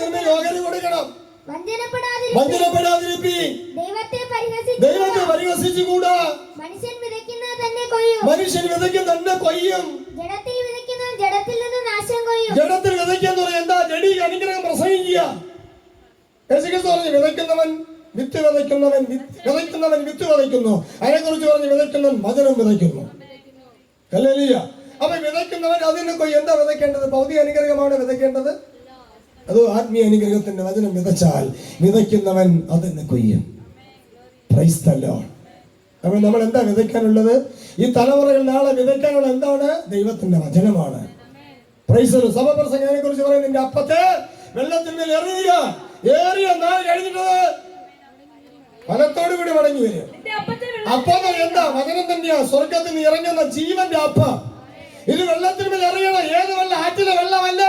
നന്മയും ഓഹരി കൊടുക്കണം. വഞ്ചനപ്പെടാതിരിപ്പീൻ. ദൈവത്തെ പരിഹസിച്ചുകൂടാ. മനുഷ്യൻ വിതയ്ക്കുന്നത് തന്നെ കൊയ്യും. ജഡത്തിൽ നിന്ന് നാശം കൊയ്യും. ജഡത്തിൽ വിതയ്ക്കാന്ന് പറയാൻ എന്താ? ജഡി അനുഗ്രഹം പ്രസംഗിക്കുക. യേശുക്രിസ്തു പറഞ്ഞു വിതയ്ക്കുന്നവൻ വിത്ത് വിതയ്ക്കുന്നു. അതിനെക്കുറിച്ച് പറഞ്ഞ് വിതയ്ക്കുന്നവൻ വചനം വിതയ്ക്കുന്നു. ഹല്ലേലൂയ. അപ്പൊ വിതയ്ക്കുന്നവൻ അതിന് കൊയ്യും. എന്താ വിതയ്ക്കേണ്ടത്? ഭൗതിക അനുഗ്രഹമാണ് വിതയ്ക്കേണ്ടത്. അത് ആത്മീയ അനുഗ്രഹത്തിന്റെ വചനം വിതച്ചാൽ വിതയ്ക്കുന്നവൻ അതിന് കൊയ്യും. Praise the Lord. അപ്പോൾ നമ്മൾ എന്താ വിതയ്ക്കാനുള്ളത്? ഈ തലമുറകൾ നാളെ വിതയ്ക്കാനുള്ള എന്താണ്? ദൈവത്തിന്റെ വചനമാണ്. Price the Lord. സഭപ്രസംഗനെ കുറിച്ച് പറയുന്നത് നിന്റെ അപ്പത്തെ വെള്ളത്തിന്മേൽ എറിയുക. ഏറിയ നാൾ കഴിഞ്ഞിട്ട് ഫലത്തോടു കൂടി മടങ്ങി വരും. അപ്പം എന്താ? വചനം തന്നെയാ. സ്വർഗത്തിൽ നിന്ന് ഇറങ്ങുന്ന ജീവന്റെ അപ്പ. ഇത് വെള്ളത്തിന്മേൽ എറിയണം. ഏത് വെള്ളം? ആറ്റിലെ വെള്ളമല്ല.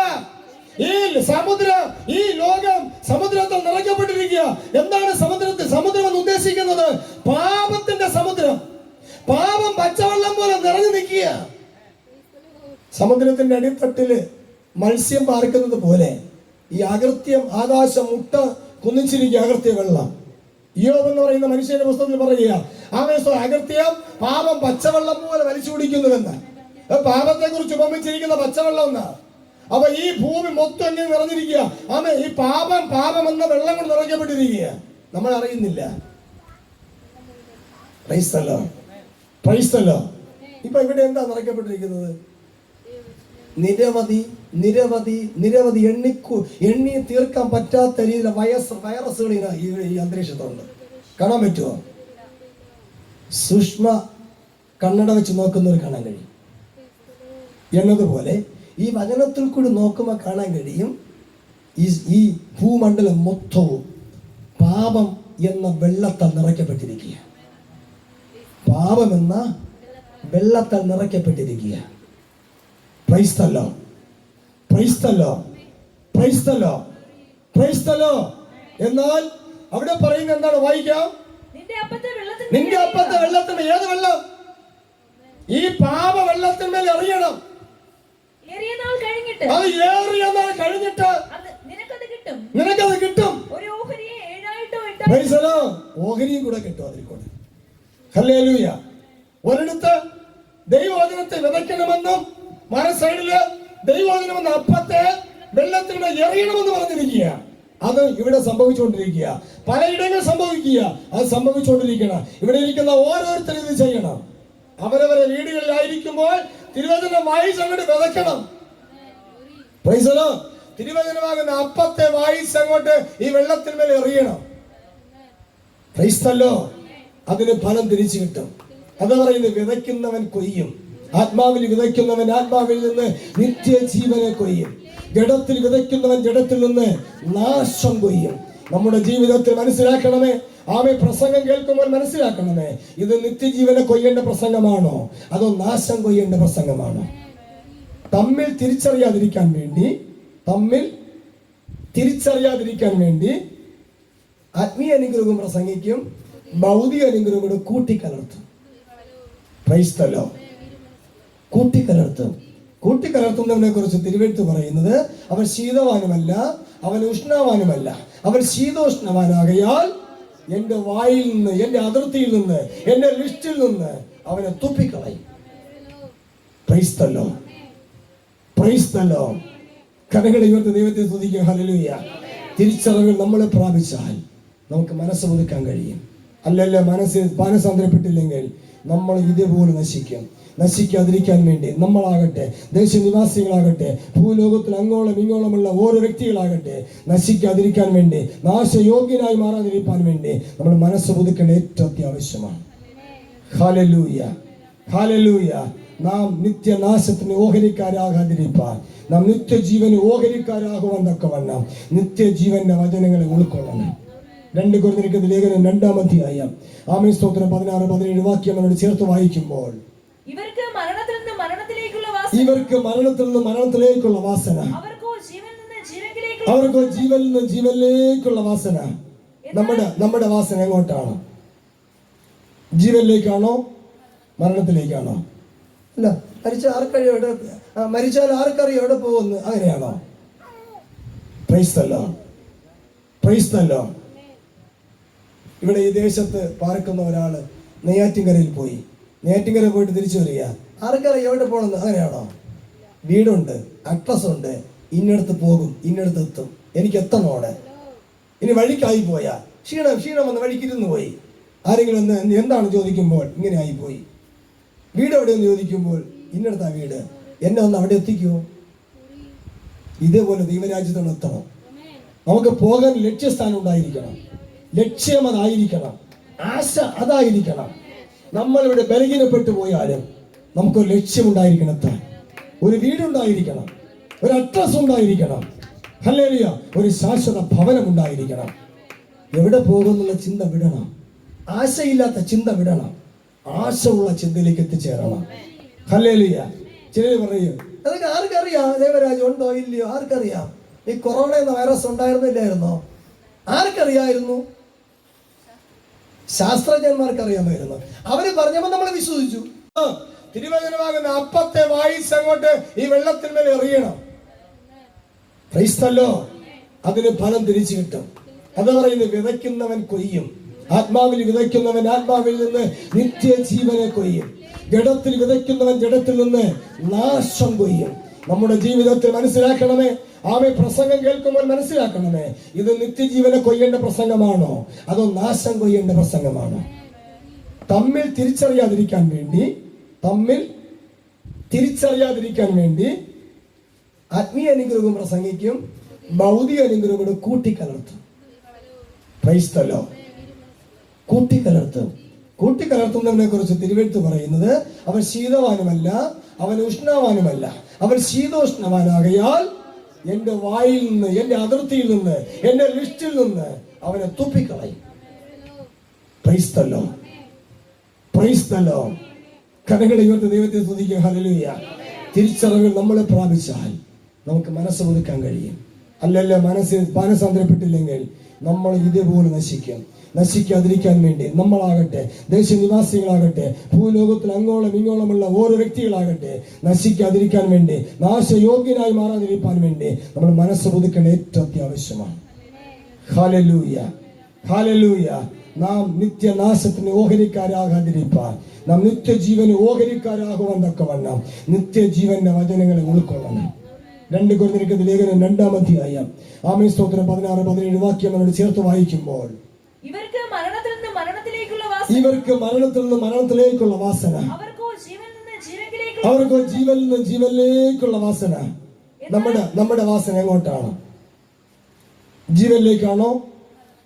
ഈ സമുദ്രം, ഈ ലോകം സമുദ്രത്തിൽ നിറയ്ക്കപ്പെട്ടിരിക്കുക. എന്താണ് സമുദ്രം എന്ന് ഉദ്ദേശിക്കുന്നത്? പാപത്തിന്റെ സമുദ്രം. പാപം പച്ചവെള്ളം പോലെ നിറഞ്ഞു നിൽക്കുക. സമുദ്രത്തിന്റെ അടിത്തട്ടില് മത്സ്യം പാർക്കുന്നത് പോലെ ഈ അകൃത്യം ആകാശം മുട്ട കുന്നിച്ചിരിക്കുക. അകൃത്യ വെള്ളം. യോബ് എന്ന് പറയുന്ന മനുഷ്യന്റെ പുസ്തകത്തിൽ പറയുക അകൃത്യം പാപം പച്ചവെള്ളം പോലെ വലിച്ചു കുടിക്കുന്നുവെന്ന്. പാപത്തെ കുറിച്ച് ഉപമിച്ചിരിക്കുന്ന പച്ചവെള്ളം എന്നാ. അപ്പൊ ഈ ഭൂമി മൊത്തം എങ്ങനെ നിറഞ്ഞിരിക്കുക? ഈ പാപം എന്ന വെള്ളം കൊണ്ട് നിറയ്ക്കപ്പെട്ടിരിക്കുക. നമ്മൾ അറിയുന്നില്ല. ഇപ്പൊ ഇവിടെ എന്താ നിറയ്ക്കപ്പെട്ടിരിക്കുന്നത്? നിരവധി എണ്ണി തീർക്കാൻ പറ്റാത്ത രീതിയിലെ വൈറസുകൾ ഈ അന്തരീക്ഷത്തുണ്ട്. കാണാൻ പറ്റുമോ? സൂക്ഷ്മ കണ്ണട വെച്ച് നോക്കുന്നവർ കാണാൻ കഴിയും. എന്നതുപോലെ ഈ വചനത്തിൽ കൂടി നോക്കുമ്പോൾ കാണാൻ കഴിയും ഈ ഭൂമണ്ഡലം മൊത്തവും പാപം എന്ന വെള്ളത്താൽ നിറയ്ക്കപ്പെട്ടിരിക്കുക. പാപം എന്ന വെള്ളത്താൽ നിറയ്ക്കപ്പെട്ടിരിക്കുക. Praise the Lord. Praise the Lord. Praise the Lord. Praise the Lord. എന്നാൽ അവിടെ പറയുന്നത് എന്താണ്? വായിക്കാം. നിന്റെ അപ്പത്തെ വെള്ളത്തിന്. ഏത് വെള്ളം? ഈ പാപ വെള്ളത്തിന്മേൽ എറിയണം. അത് ഏറിയ നാൾ കഴിഞ്ഞിട്ട് നിനക്കത് കിട്ടും. ഓഹരിയും കൂടെ കിട്ടും അതിൽ കൂടെ. ഹല്ലേലൂയ. ഒരിടത്ത് ദൈവവചനത്തെ വിതയ്ക്കണമെന്നും മറു സൈഡില് ദൈവവചനമെന്ന അപ്പത്തെ വെള്ളത്തിലൂടെ എറിയണമെന്ന് പറഞ്ഞിരിക്കുക. അത് ഇവിടെ സംഭവിച്ചുകൊണ്ടിരിക്കുക. പലയിടങ്ങളിൽ സംഭവിക്കുക. അത് സംഭവിച്ചുകൊണ്ടിരിക്കണം. ഇവിടെ ഇരിക്കുന്ന ഓരോരുത്തരും ഇത് ചെയ്യണം. അവരവരെ വീടുകളിലായിരിക്കുമ്പോൾ തിരുവചനം വായിച്ചങ്ങോട്ട് വിതയ്ക്കണം. Praise the Lord. തിരുവചനമാകുന്ന അപ്പത്തെ വായിച്ച് അങ്ങോട്ട് ഈ വെള്ളത്തിന്മേൽ എറിയണം. ക്രൈസ്തല്ലോ, അതിന് ഫലം തിരിച്ചു കിട്ടും. അതാ പറയുന്നത്, വിതയ്ക്കുന്നവൻ കൊയ്യും. ആത്മാവിൽ വിതയ്ക്കുന്നവൻ ആത്മാവിൽ നിന്ന് നിത്യജീവനെ കൊയ്യും. ജഡത്തിൽ വിതയ്ക്കുന്നവൻ ജഡത്തിൽ നിന്ന് നാശം കൊയ്യും. നമ്മുടെ ജീവിതത്തിൽ മനസ്സിലാക്കണമേ, ആമേ, പ്രസംഗം കേൾക്കുമ്പോൾ മനസ്സിലാക്കണമേ, ഇത് നിത്യജീവനെ കൊയ്യേണ്ട പ്രസംഗമാണോ അതോ നാശം കൊയ്യേണ്ട പ്രസംഗമാണോ? തമ്മിൽ തിരിച്ചറിയാതിരിക്കാൻ വേണ്ടി ആത്മീയ അനുഗ്രഹവും പ്രസംഗിക്കും, ഭൗതിക അനുഗ്രഹവും കൂടെ കൂട്ടിക്കലർത്തും. Praise the Lord. കൂട്ടിക്കലർത്തുന്നവനെ കുറിച്ച് തിരുവെഴുത്ത് പറയുന്നത്, അവൻ ശീതവാനുമല്ല, അവൻ ഉഷ്ണവാനുമല്ല, അവൻ ശീതോഷ്ണവാനാകയാൽ എന്റെ വായിൽ നിന്ന്, എന്റെ അതിർത്തിയിൽ നിന്ന്, എന്റെ ലിസ്റ്റിൽ നിന്ന് അവനെ തുപ്പിക്കളയും. Price the Lord. കരങ്ങളെ ഉയർത്തി ദൈവത്തെ സ്തുതിക്കുക. ഹല്ലേലൂയ. തിരിച്ചറിവുകൾ നമ്മളെ പ്രാപിച്ചാൽ നമുക്ക് മനസ്സ് പുതുക്കാൻ കഴിയും. അല്ലല്ല, മാനസാന്തരപ്പെട്ടില്ലെങ്കിൽ നമ്മൾ ഇതേപോലെ നശിക്കാതിരിക്കാൻ വേണ്ടി നമ്മളാകട്ടെ, ദേശനിവാസികളാകട്ടെ, ഭൂലോകത്തിൽ അങ്ങോളം ഇങ്ങോളമുള്ള ഓരോ വ്യക്തികളാകട്ടെ, നശിക്കാതിരിക്കാൻ വേണ്ടി, നാശയോഗ്യനായി മാറാതിരിക്കാൻ വേണ്ടി നമ്മൾ മനസ്സ് പുതുക്കേണ്ട ഏറ്റവും അത്യാവശ്യമാണ്. ഹല്ലേലൂയ. നാം നിത്യനാശത്തിന് ഓഹരിക്കാരാകാതിരിക്കാൻ, നാം നിത്യജീവന് ഓഹരിക്കാരാകുവാൻ തക്കവണ്ണം നിത്യജീവന്റെ വചനങ്ങളെ ഉൾക്കൊള്ളണം. 2 കൊരിന്ത്യർ ലേഖനം 2-ാം അധ്യായം 16-17 വാക്യം എന്നോട് ചേർത്ത് വായിക്കുമ്പോൾ, ഇവർക്ക് മരണത്തിൽ നിന്ന് മരണത്തിലേക്കുള്ള വാസന, അവർക്കോ ജീവനിൽ നിന്ന് ജീവനിലേക്കുള്ള വാസന. നമ്മുടെ വാസന എങ്ങോട്ടാണ്? ജീവനിലേക്കാണോ മരണത്തിലേക്കാണോ? അല്ല, മരിച്ചാൽ ആർക്കറിയോ എവിടെ പോകുന്നു? അങ്ങനെയാണോ? Price the Lord. ഇവിടെ ഈ ദേശത്ത് പാർക്കുന്ന ഒരാള് നെയ്യാറ്റിൻകരയിൽ പോയിട്ട് തിരിച്ചു വരിക. ആർക്കറിയാം എവിടെ പോകണമെന്ന്? അങ്ങനെയാണോ? വീടുണ്ട്, അഡ്രസ് ഉണ്ട്, ഇന്നടത്ത് പോകും, ഇന്നടത്ത് എത്തും, എനിക്ക് എത്തണം അവിടെ. ഇനി വഴിക്കായി പോയാ ക്ഷീണം വന്ന് വഴിക്കിരുന്ന് പോയി. ആരെങ്കിലും എന്താണ് ചോദിക്കുമ്പോൾ ഇങ്ങനെ ആയിപ്പോയി. വീട് എവിടെയെന്ന് ചോദിക്കുമ്പോൾ ഇന്നടത്താ വീട്, എന്നെ ഒന്ന് അവിടെ എത്തിക്കുമോ? ഇതേപോലെ ദൈവരാജ്യത്തോടെ എത്തണം. നമുക്ക് പോകാൻ ലക്ഷ്യസ്ഥാനം ഉണ്ടായിരിക്കണം, ലക്ഷ്യം അതായിരിക്കണം, ആശ അതായിരിക്കണം. നമ്മളിവിടെ ബലഹീനപ്പെട്ടു പോയാലും നമുക്കൊരു ലക്ഷ്യമുണ്ടായിരിക്കണം, എത്താൻ ഒരു വീടുണ്ടായിരിക്കണം, ഒരു അഡ്രസ് ഉണ്ടായിരിക്കണം, ഹല്ലേലൂയ, ഒരു ശാശ്വത ഭവനം ഉണ്ടായിരിക്കണം. എവിടെ പോകുന്നുള്ള ചിന്ത വിടണം, ആശയില്ലാത്ത ചിന്ത വിടണം, ആശയുള്ള ചിന്തയിലേക്ക് എത്തിച്ചേരണം. ഹല്ലേലൂയ. ചിലർ പറയും, അതൊക്കെ ആർക്കറിയാം, ദൈവരാജ്യം ഉണ്ടോ ഇല്ലയോ? ആർക്കറിയാം? ഈ കൊറോണ എന്ന വൈറസ് ഉണ്ടായിരുന്നില്ലായിരുന്നോ? ആർക്കറിയായിരുന്നു? ശാസ്ത്രജ്ഞന്മാർക്ക് അറിയാമായിരുന്നു. അവര് പറഞ്ഞപ്പോൾ നമ്മൾ വിശ്വസിച്ചു. തിരുവചനമാകുന്ന അപ്പത്തെ വായിച്ച് അങ്ങോട്ട് ഈ വെള്ളത്തിന്മേൽ എറിയണം. ക്രൈസ്തല്ലോ, അതിന് ഫലം തിരിച്ചു കിട്ടും. അതാ പറയുന്നത്, വിതയ്ക്കുന്നവൻ കൊയ്യും. ആത്മാവിൽ വിതയ്ക്കുന്നവൻ ആത്മാവിൽ നിന്ന് നിത്യജീവനെ കൊയ്യും. ജഡത്തിൽ വിതയ്ക്കുന്നവൻ ജഡത്തിൽ നിന്ന് നാശം കൊയ്യും. നമ്മുടെ ജീവിതത്തിൽ മനസ്സിലാക്കണമേ, ആമേ, പ്രസംഗം കേൾക്കുമ്പോൾ മനസ്സിലാക്കണമേ, ഇത് നിത്യജീവനെ കൊയ്യേണ്ട പ്രസംഗമാണോ അതോ നാശം കൊയ്യേണ്ട പ്രസംഗമാണോ? തമ്മിൽ തിരിച്ചറിയാതിരിക്കാൻ വേണ്ടി ആത്മീയ അനുഗ്രഹവും പ്രസംഗിക്കും, ഭൗതിക അനുഗ്രഹവും കൂടെ കൂട്ടിക്കലർത്തും. Praise the Lord. കൂട്ടിക്കലർത്തുന്നവനെ കുറിച്ച് തിരുവെഴുത്ത് പറയുന്നത്, അവൻ ശീതവാനുമല്ല, അവൻ ഉഷ്ണവാനുമല്ല, അവൻ ശീതോഷ്ണവാനാകയാൽ എന്റെ വായിൽ നിന്ന്, എന്റെ അതിർത്തിയിൽ നിന്ന്, എന്റെ ലിസ്റ്റിൽ നിന്ന് അവനെ തുപ്പിക്കളയും. Price the Lord. കരങ്ങളെ ഉയർത്തി ദൈവത്തെ സ്തുതിക്കുക. ഹല്ലേലൂയ. തിരിച്ചറിവുകൾ നമ്മളെ പ്രാപിച്ചാൽ നമുക്ക് മനസ്സ് പുതുക്കാൻ കഴിയും. അല്ലല്ല, മാനസാന്തരപ്പെട്ടില്ലെങ്കിൽ നമ്മൾ ഇതേപോലെ നശിക്കാതിരിക്കാൻ വേണ്ടി നമ്മളാകട്ടെ, ദേശനിവാസികളാകട്ടെ, ഭൂലോകത്തിൽ അങ്ങോളം ഇങ്ങോളമുള്ള ഓരോ വ്യക്തികളാകട്ടെ, നശിക്കാതിരിക്കാൻ വേണ്ടി, നാശയോഗ്യനായി മാറാതിരിക്കാൻ വേണ്ടി നമ്മൾ മനസ്സ് പുതുക്കേണ്ട ഏറ്റവും അത്യാവശ്യമാണ്. ഹല്ലേലൂയ. നാം നിത്യനാശത്തിന് ഓഹരിക്കാരാകാതിരിക്കാൻ, നാം നിത്യജീവന് ഓഹരിക്കാരാകുവാൻ തക്കവണ്ണം നിത്യജീവന്റെ വചനങ്ങളെ ഉൾക്കൊള്ളണം. 2 കൊരിന്ത്യർ ലേഖനം 2-ാം അധ്യായം 16-17 വാക്യം എന്നോട് ചേർത്ത് വായിക്കുമ്പോൾ, ഇവർക്ക് മരണത്തിൽ നിന്ന് മരണത്തിലേക്കുള്ള വാസന, അവർക്കോ ജീവനിൽ നിന്ന് ജീവനിലേക്കുള്ള വാസന. നമ്മുടെ വാസന എങ്ങോട്ടാണ്? ജീവനിലേക്കാണോ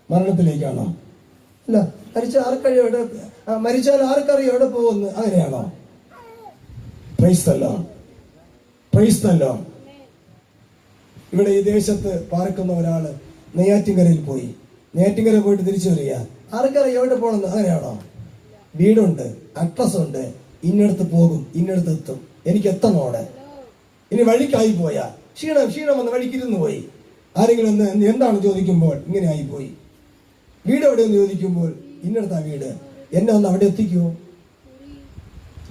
മരണത്തിലേക്കാണോ? അല്ല, മരിച്ചാൽ ആർക്കറിയോ എവിടെ പോകുന്നു? അങ്ങനെയാണോ? Price the Lord. ഇവിടെ ഈ ദേശത്ത് പാർക്കുന്ന ഒരാള് നെയ്യാറ്റിൻകരയിൽ പോയിട്ട് തിരിച്ചു വരിക. ആർക്കറിയോ എവിടെ പോകണമെന്ന്? അങ്ങനെയാണോ? വീടുണ്ട്, അഡ്രസ് ഉണ്ട്, ഇന്നടത്ത് പോകും, ഇന്നടത്ത് എത്തും, എനിക്ക് എത്തണം അവിടെ. ഇനി വഴിക്കായി പോയാ ക്ഷീണം വന്ന് വഴിക്കിരുന്ന് പോയി. ആരെങ്കിലും ഒന്ന് എന്താണ് ചോദിക്കുമ്പോൾ ഇങ്ങനെ ആയിപ്പോയി. വീട് എവിടെയെന്ന് ചോദിക്കുമ്പോൾ ഇന്നടത്താ വീട്, എന്നെ ഒന്ന് അവിടെ എത്തിക്കുമോ?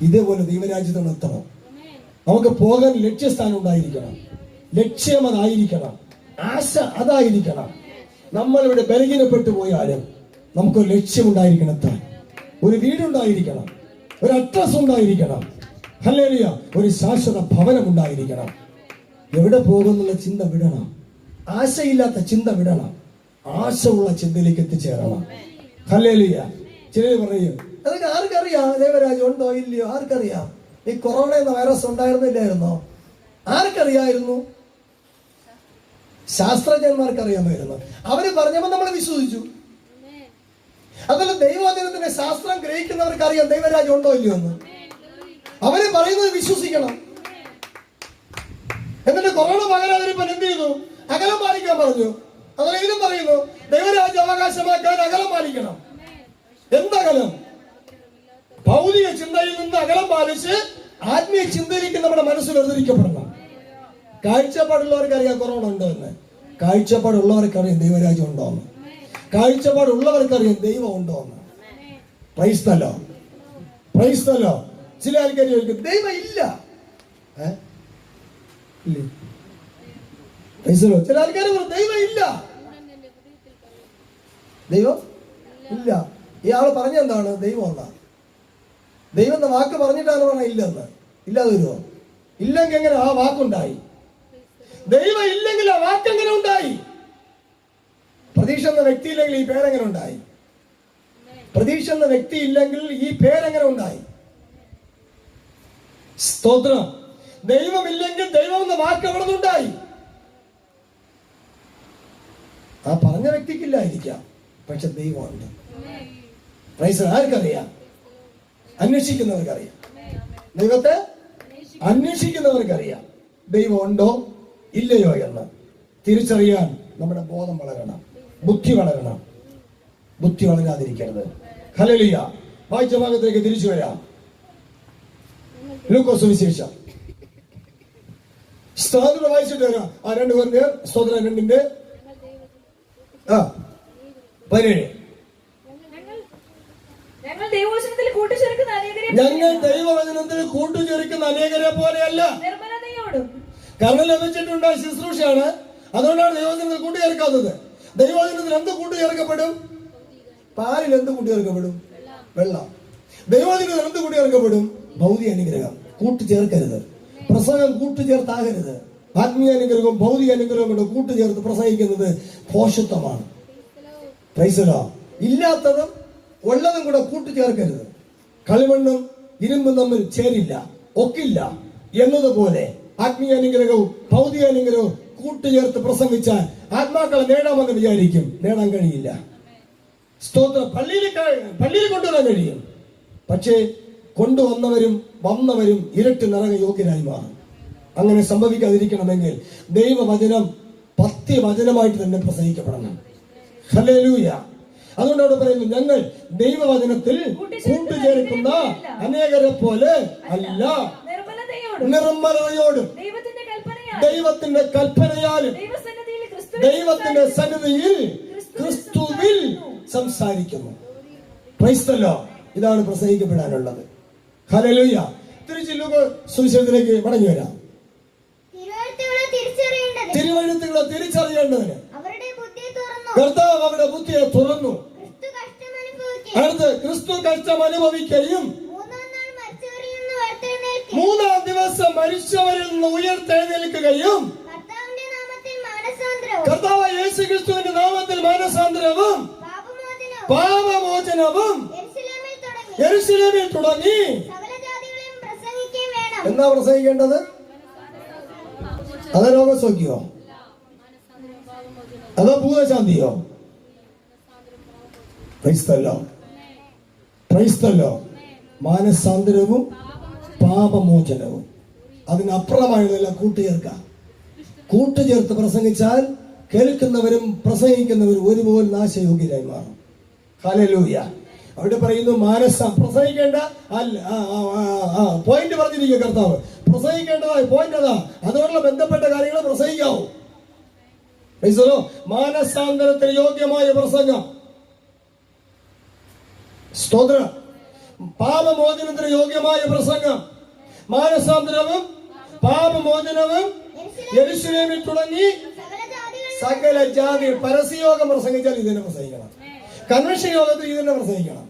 ഇതേപോലെ ദൈവരാജ്യത്തോട് എത്തണം. നമുക്ക് പോകാൻ ലക്ഷ്യസ്ഥാനം ഉണ്ടായിരിക്കണം, ലക്ഷ്യം അതായിരിക്കണം, ആശ അതായിരിക്കണം. നമ്മളിവിടെ ബലഹീനപ്പെട്ടു പോയാലും നമുക്കൊരു ലക്ഷ്യമുണ്ടായിരിക്കണം, എത്താൻ ഒരു വീടുണ്ടായിരിക്കണം, ഒരു അഡ്രസ് ഉണ്ടായിരിക്കണം, ഹല്ലേലൂയ, ഒരു ശാശ്വത ഭവനം ഉണ്ടായിരിക്കണം. എവിടെ പോകുന്നുള്ള ചിന്ത വിടണം, ആശയില്ലാത്ത ചിന്ത വിടണം, ആശയുള്ള ചിന്തയിലേക്ക് എത്തിച്ചേരണം. ഹല്ലേലൂയ. ചിലർ പറയും അതൊക്കെ ആർക്കറിയാം, ദൈവരാജ്യം ഉണ്ടോ ഇല്ലയോ? ആർക്കറിയാം? ഈ കൊറോണ എന്ന വൈറസ് ഉണ്ടായിരുന്നില്ലായിരുന്നോ? ആർക്കറിയായിരുന്നു? ശാസ്ത്രജ്ഞന്മാർക്ക് അറിയാമായിരുന്നു. അവര് പറഞ്ഞപ്പോൾ നമ്മൾ വിശ്വസിച്ചു. അതുപോലെ ദൈവവചനത്തിന്റെ ശാസ്ത്രം ഗ്രഹിക്കുന്നവർക്ക് അറിയാം ദൈവരാജ്യം ഉണ്ടോ ഇല്ലയോ എന്ന്. അവര് പറയുന്നത് വിശ്വസിക്കണം. എന്നിട്ട് കൊറോണ പകരാതിരിപ്പോൾ എന്ത് ചെയ്തു? അകലം പാലിക്കാൻ പറഞ്ഞു. അതുപോലെ ഇതിലും പറയുന്നു ദൈവരാജ്യം അവകാശമാക്കാൻ അകലം പാലിക്കണം. എന്തകലം? ഭൗതിക ചിന്തയിൽ നിന്ന് അകലം പാലിച്ച് ആത്മീയ ചിന്തയിലേക്ക് നമ്മുടെ മനസ്സ് വേർതിരിക്കപ്പെടണം. കാഴ്ചപ്പാടുള്ളവർക്കറിയാം കൊറോണ ഉണ്ടോ എന്ന്, കാഴ്ചപ്പാടുള്ളവർക്കറിയാം ദൈവരാജ്യം ഉണ്ടോ എന്ന്, കാഴ്ചപ്പാടുള്ളവർക്കറിയാം ദൈവം ഉണ്ടോ എന്ന്. Price the Lord. ചില ആൾക്കാർ ചോദിക്കും ദൈവം ഇല്ല. ചില ആൾക്കാർ പറയും ദൈവം ഇല്ല. ദൈവം ഇല്ല. ഇയാള് പറഞ്ഞെന്താണ്? ദൈവം എന്നാ. ദൈവം എന്ന വാക്ക് പറഞ്ഞിട്ടാണ് പറഞ്ഞ ഇല്ലെന്ന്. ഇല്ലാതെ വരുമോ? ഇല്ലെങ്കിൽ എങ്ങനെ ആ വാക്കുണ്ടായി? ദൈവം ഇല്ലെങ്കിൽ ആ വാക്കെങ്ങനെ ഉണ്ടായി? പ്രതീക്ഷ എന്ന വ്യക്തി ഇല്ലെങ്കിൽ ഈ പേരെങ്ങനെ ഉണ്ടായി? പ്രതീക്ഷ എന്ന വ്യക്തി ഇല്ലെങ്കിൽ ഈ പേരെങ്ങനെ ഉണ്ടായി? സ്തോത്രം. ദൈവമില്ലെങ്കിൽ ദൈവം എന്ന വാക്ക് എവിടെ നിന്നുണ്ടായി? ആ പറഞ്ഞ വ്യക്തിക്കില്ലായിരിക്കാം, പക്ഷെ ദൈവമുണ്ട്. പ്രൈസ്. ആർക്കറിയാം? അന്വേഷിക്കുന്നവർക്കറിയാം. ദൈവത്തെ അന്വേഷിക്കുന്നവർക്കറിയാം ദൈവം ഉണ്ടോ ഇല്ലയോ എന്ന്. തിരിച്ചറിയാൻ നമ്മുടെ ബോധം വളരണം, ബുദ്ധി വളരണം. ബുദ്ധി വളരാതിരിക്കരുത്. ഹല്ലേലൂയ. വായിച്ച ഭാഗത്തേക്ക് തിരിച്ചു വരാം. ലൂക്കോസ് സുവിശേഷം സ്തോത്രം വായിച്ചിട്ട് വരാം. ആ 2 പേർ സ്തോത്രം 2:17. ഞങ്ങൾ ദൈവവചനത്തിൽ കൂട്ടുചേർക്കുന്ന അനേകരെ പോലെയല്ല. കാരണം ലഭിച്ചിട്ടുണ്ട് ശുശ്രൂഷയാണ്, അതുകൊണ്ടാണ് ദൈവവചനത്തിൽ കൂട്ടുചേർക്കാത്തത്. ദൈവവചനത്തിൽ എന്ത് കൂട്ടുചേർക്കപ്പെടും? പാലിൽ എന്ത് കൂട്ടുചേർക്കപ്പെടും? വെള്ളം. ദൈവവചനത്തിൽ എന്ത് കൂട്ടുചേർക്കപ്പെടും? ഭൗതിക അനുഗ്രഹം. കൂട്ടുചേർക്കരുത്. പ്രസംഗം കൂട്ടുചേർത്താകരുത്. ആത്മീയ അനുഗ്രഹവും ഭൗതിക അനുഗ്രഹവും കൊണ്ട് കൂട്ടുചേർത്ത് പ്രസംഗിക്കുന്നത് ഭോഷത്വമാണ്. Price the Lord. ഇല്ലാത്തതും ഉള്ളതും കൂടെ കൂട്ടുചേർക്കരുത്. കളിമണ്ണും ഇരുമ്പും തമ്മിൽ ചേരില്ല, ഒക്കില്ല എന്നതുപോലെ ആത്മീയ അനുഗ്രഹവും ഭൗതിക അനുഗ്രഹവും കൂട്ടുചേർത്ത് പ്രസംഗിച്ചാൽ ആത്മാക്കളെ നേടാമെന്ന് വിചാരിക്കും, നേടാൻ കഴിയില്ല. സ്തോത്രം. പള്ളിയിൽ കൊണ്ടുവരാൻ കഴിയും, പക്ഷേ വന്നവരും ഇരട്ടി നിറക യോഗ്യരായി മാറും. അങ്ങനെ സംഭവിക്കാതിരിക്കണമെങ്കിൽ ദൈവവചനം പഥ്യവചനമായിട്ട് തന്നെ പ്രസംഗിക്കപ്പെടണം. ഹല്ലേലൂയ. അതുകൊണ്ട് അവിടെ പറയുന്നു ഞങ്ങൾ ദൈവവചനത്തിൽ കൂട്ടുചേർക്കുന്ന അനേകരെ പോലെ അല്ല, നിർമ്മലതയോടും ദൈവത്തിന്റെ കൽപ്പനയാലും ദൈവത്തിന്റെ സന്നിധിയിൽ ക്രിസ്തുവിൽ സംസാരിക്കുന്നു. Price the Lord. ഇതാണ് പ്രസംഗിക്കപ്പെടാനുള്ളത്. ഹല്ലേലൂയ. തിരിച്ച് സുവിശേഷത്തിലേക്ക് മടങ്ങി വരാം. തിരുവെഴുത്തുകളെ തിരിച്ചറിയേണ്ടതിന് കർത്താവ് അവരുടെ ബുദ്ധിയെ തുറന്നു. അടുത്ത് ക്രിസ്തു കഷ്ടം അനുഭവിക്കുകയും 3-ാം ദിവസം മരിച്ചവരിൽ നിന്ന് ഉയർത്തെഴുന്നേൽക്കുകയും കർത്താവ് യേശു ക്രിസ്തുവിന്റെ നാമത്തിൽ മാനസാന്തരവും പാപമോചനവും യെരൂശലേമിൽ തുടങ്ങി. എന്താ പ്രസംഗിക്കേണ്ടത്? അതോ രോഗസൗഖ്യോ? അതോ ഭൂതശാന്തിയോ? ക്രൈസ്തല്ലോ, ക്രൈസ്തല്ലോ. മാനസാന്തരവും പാപമോചനവും, അതിനപ്പുറമായതെല്ലാം കൂട്ടുചേർത്ത് പ്രസംഗിച്ചാൽ കേൾക്കുന്നവരും പ്രസംഗിക്കുന്നവരും ഒരുപോലെ നാശയോഗ്യരായി മാറും. ഹല്ലേലൂയ. അവിടെ പറയുന്നു പ്രസംഗിക്കേണ്ട പോയിന്റ് പറഞ്ഞിരിക്കുക കർത്താവ്. പ്രസംഗിക്കേണ്ടതായി പോയിന്റ് അതാ, അതോടുള്ള ബന്ധപ്പെട്ട കാര്യങ്ങൾ പ്രസംഗിക്കാവൂ. മാനസാന്തരത്തിന് യോഗ്യമായ പ്രസംഗം, സ്തോത്രം. പാപമോചനത്തിന് യോഗ്യമായ പ്രസംഗം, മാനസാന്തരവും പാപമോചനവും യെരൂശലേമിൽ തുടങ്ങി സകല ജാതി. പരസ്യയോഗം പ്രസംഗിച്ചാൽ ഇതിനെ പ്രസംഗിക്കണം, കൺവെൻഷൻ യോഗത്തിൽ ഇതിനെ പ്രസംഗിക്കണം.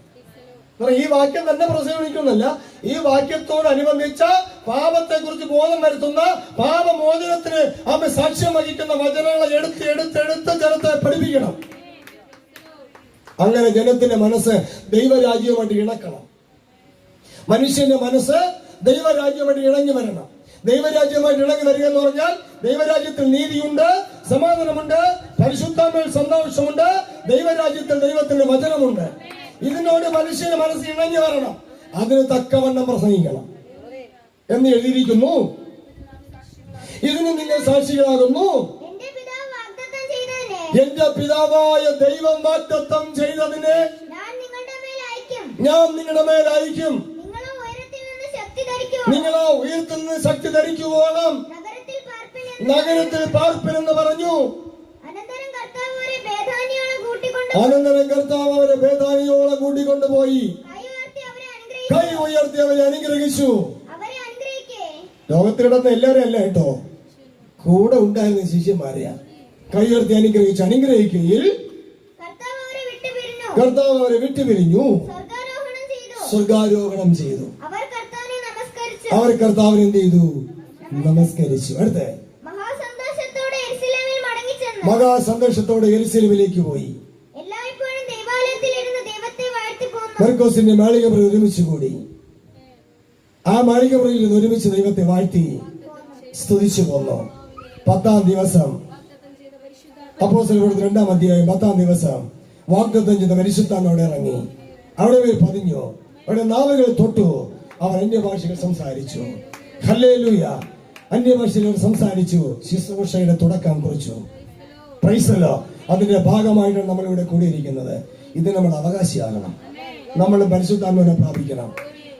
ഈ വാക്യം തന്നെ പ്രസംഗിക്കുന്നല്ല, ഈ വാക്യത്തോടനുബന്ധിച്ച പാപത്തെ കുറിച്ച് ബോധം വരുത്തുന്ന, പാപമോചനത്തിന് അവൻ സാക്ഷ്യം വഹിക്കുന്ന വചനങ്ങളെ എടുത്ത് ജനത്തെ പഠിപ്പിക്കണം. അങ്ങനെ ജനത്തിന്റെ മനസ്സ് ദൈവരാജ്യവുമായിട്ട് ഇണക്കണം. മനുഷ്യന്റെ മനസ്സ് ദൈവരാജ്യവുമായിട്ട് ഇണങ്ങി വരണം. ദൈവരാജ്യവുമായിട്ട് ഇണങ്ങി വരിക എന്ന് പറഞ്ഞാൽ ദൈവരാജ്യത്തിൽ നീതിയുണ്ട്, സമാധാനമുണ്ട്, പരിശുദ്ധാത്മാവിൽ സന്തോഷമുണ്ട്, ദൈവരാജ്യത്തിൽ ദൈവത്തിന്റെ വചനമുണ്ട്. ഇതിനോട് മനുഷ്യന്റെ മനസ്സ് ഇണങ്ങി വരണം. അതിന് തക്കവണ്ണം പ്രസംഗിക്കണം എന്ന് എഴുതിയിരിക്കുന്നു. ഇതിന് നിങ്ങൾ സാക്ഷികളാകുന്നു. എന്റെ പിതാവായ ദൈവം വാഗ്ദത്തം ചെയ്തതിനെ ഞാൻ നിങ്ങളുടെ മേൽ അയക്കും. നിങ്ങളോ ഉയരത്തിൽ നിന്ന് ശക്തി ധരിക്കുവോളം നഗരത്തിൽ പാർപ്പിനെന്ന് പറഞ്ഞു. അനന്തരം കർത്താവ് അവരെ ബേഥാനിയോളം കൂട്ടിക്കൊണ്ടുപോയി കൈ ഉയർത്തി അവരെ അനുഗ്രഹിച്ചു. ലോകത്തിലിടന്ന് എല്ലാവരും അല്ല കേട്ടോ, കൂടെ ഉണ്ടായിരുന്ന ശിഷ്യന്മാരെയാ കൈ ഉയർത്തി അനുഗ്രഹിക്കുകയിൽ കർത്താവ് അവരെ വിട്ടുപിരിഞ്ഞു, സ്വർഗാരോഹണം ചെയ്തു. അവർ കർത്താവിനെ എന്ത് ചെയ്തു? നമസ്കരിച്ചു. അടുത്ത മഹാസന്തോഷത്തോടെ യെരൂശലേമിലേക്ക് പോയി. മർക്കോസിന്റെ മാളികമുറി ഒരുമിച്ച് കൂടി. ആ മാളികമുറിയിൽ നിന്ന് ഒരുമിച്ച് ദൈവത്തെ വാഴ്ത്തി സ്തുതിച്ചു പോന്നു. 10-ാം ദിവസം അപ്പോസ്തലരുടെ 2-ാം അധ്യായം 10-ാം ദിവസം വാഗ്ദത്തം ചെയ്ത പരിശുദ്ധാത്മാവ് ഇറങ്ങി. അവിടെ പോയി പതിഞ്ഞു. അവിടെ നാവുകൾ തൊട്ടു. അവർ അന്യഭാഷകൾ സംസാരിച്ചു. ഹല്ലേലൂയ. അന്യഭാഷകൾ സംസാരിച്ചു. ശുശ്രൂഷയുടെ തുടക്കം കുറിച്ചു. Price the Lord. അതിന്റെ ഭാഗമായിട്ടാണ് നമ്മളിവിടെ കൂടിയിരിക്കുന്നത്. ഇത് നമ്മുടെ അവകാശിയാകണം. നമ്മൾ പരിശുദ്ധാത്മാവിനെ പ്രാപിക്കണം,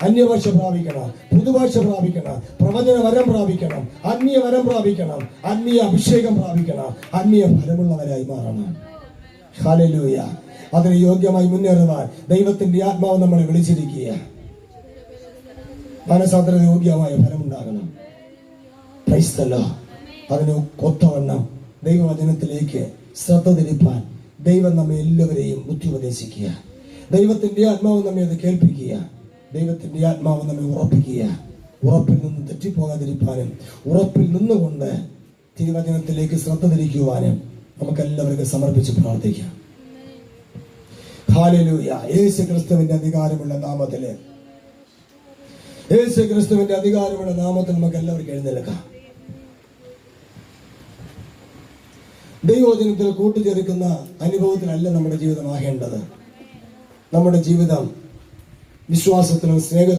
അന്യഭാഷ പ്രാപിക്കണം, പുതുഭാഷ പ്രാപിക്കണം, പ്രവചന വരം പ്രാപിക്കണം, ആത്മീയ വരം പ്രാപിക്കണം, ആത്മീയ അഭിഷേകം പ്രാപിക്കണം, ആത്മീയ ഫലമുള്ളവരായി മാറണം. ഹല്ലേലൂയ. അതിന് യോഗ്യമായി മുന്നേറുവാൻ ദൈവത്തിന്റെ ആത്മാവ് നമ്മളെ വിളിച്ചിരിക്കുക. മനസാന്തര യോഗ്യമായ ഫലമുണ്ടാകണം. Price the Lord. അതിന് ഒത്തവണ്ണം ദൈവവചനത്തിലേക്ക് ശ്രദ്ധ തിരിപ്പാൻ ദൈവം നമ്മെ എല്ലാവരെയും ബുദ്ധി ഉപദേശിക്കുക. ദൈവത്തിന്റെ ആത്മാവ് നമ്മെ അത് കേൾപ്പിക്കുക. ദൈവത്തിന്റെ ആത്മാവ് നമ്മെ ഉറപ്പിക്കുക. ഉറപ്പിൽ നിന്ന് തെറ്റിപ്പോകാതിരിക്കാനും ഉറപ്പിൽ നിന്നുകൊണ്ട് തിരുവചനത്തിലേക്ക് ശ്രദ്ധ തിരിക്കുവാനും നമുക്ക് എല്ലാവർക്കും സമർപ്പിച്ച് പ്രാർത്ഥിക്കാം. ഹല്ലേലൂയ. യേശു ക്രിസ്തുവിന്റെ അധികാരമുള്ള നാമത്തില്, യേശു ക്രിസ്തുവിന്റെ അധികാരമുള്ള നാമത്തിൽ നമുക്ക് എല്ലാവർക്കും എഴുന്നേൽക്കാം. ദൈവവചനത്തിൽ കൂട്ടിച്ചേർക്കുന്ന അനുഭവത്തിലല്ല നമ്മുടെ ജീവിതമാകേണ്ടത്. നമ്മുടെ ജീവിതം വിശ്വാസത്തിലും സ്നേഹത്തിലും